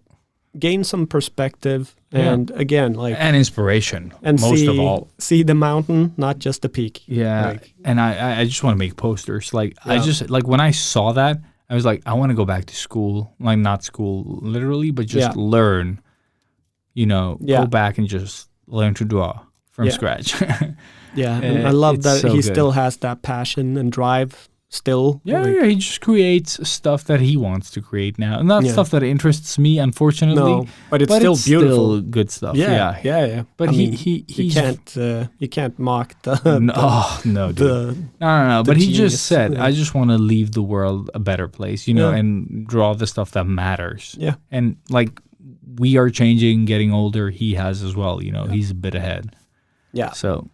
Gain some perspective and again, like, and inspiration, and most of all. See the mountain, not just the peak. Yeah. Like, and I just want to make posters. Like, I just, like, when I saw that, I was like, I want to go back to school. Like, not school literally, but just learn, you know, go back and just learn to draw from scratch. And I love that he still has that passion and drive still. Yeah, he just creates stuff that he wants to create now. Not stuff that interests me, unfortunately. No, but it's still beautiful. Still good stuff. Yeah. But you can't mock the no. But he just said, I just want to leave the world a better place, and draw the stuff that matters. Yeah. And like we are changing, getting older. He has as well. He's a bit ahead. Yeah. So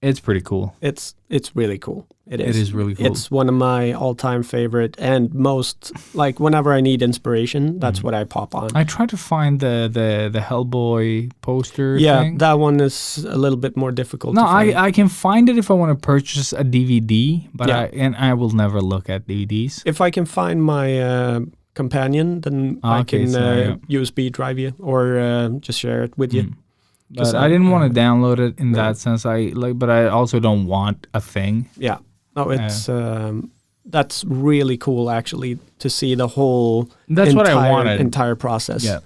it's pretty cool. It's really cool. It is. It is really cool. It's one of my all-time favorite and most, like, whenever I need inspiration, that's what I pop on. I tried to find the Hellboy poster thing. That one is a little bit more difficult No, to find. I can find it if I want to purchase a DVD, but I will never look at DVDs. If I can find my companion, then I can USB drive you or just share it with you. But I didn't want to download it in that sense. But I also don't want a thing. Yeah. No, it's that's really cool actually to see the whole entire process. Yeah.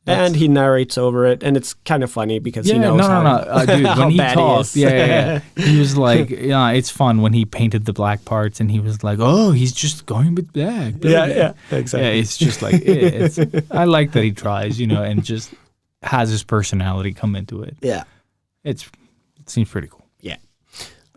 And he narrates over it, and it's kind of funny because he knows dude, when he bad talked, he is. he was like, it's fun when he painted the black parts, and he was like, oh, he's just going with black. Yeah, exactly. Yeah, it's just like, I like that he tries, and just has his personality come into it. Yeah. It seems pretty cool. Yeah.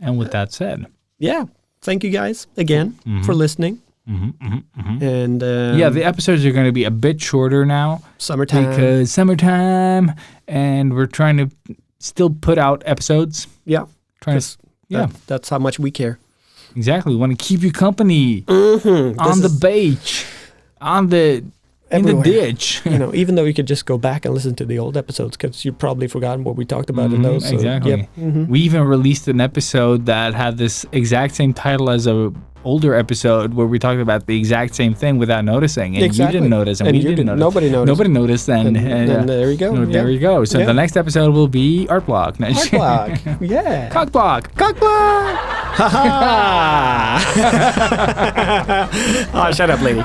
And with that said. Yeah. Thank you guys again for listening. And the episodes are going to be a bit shorter now. Summertime. Because summertime, and we're trying to still put out episodes. Yeah. Yeah. That's how much we care. Exactly. We want to keep you company on the beach, in the ditch. Even though you could just go back and listen to the old episodes because you've probably forgotten what we talked about in those. So, exactly. Yep. We even released an episode that had this exact same title as a older episode where we talked about the exact same thing without noticing. And you didn't notice, and we didn't notice. Nobody noticed. Nobody noticed, and there you go. There you go. So the next episode will be Art Block. Art Block. Yeah. Cock Block. Cock Block. Ha ha. Oh, shut up, lady.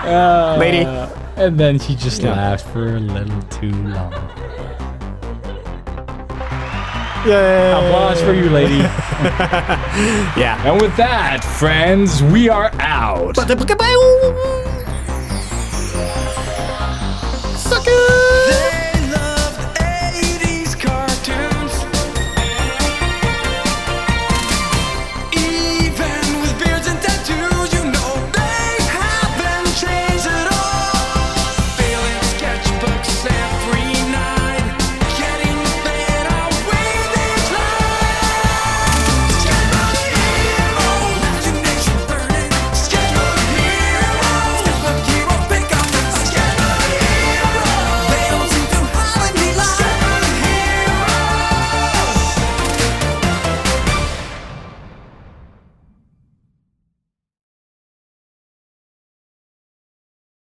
Lady. And then she just laughed for a little too long. Yay. Applause for you, lady. Yeah. And with that, friends, we are out.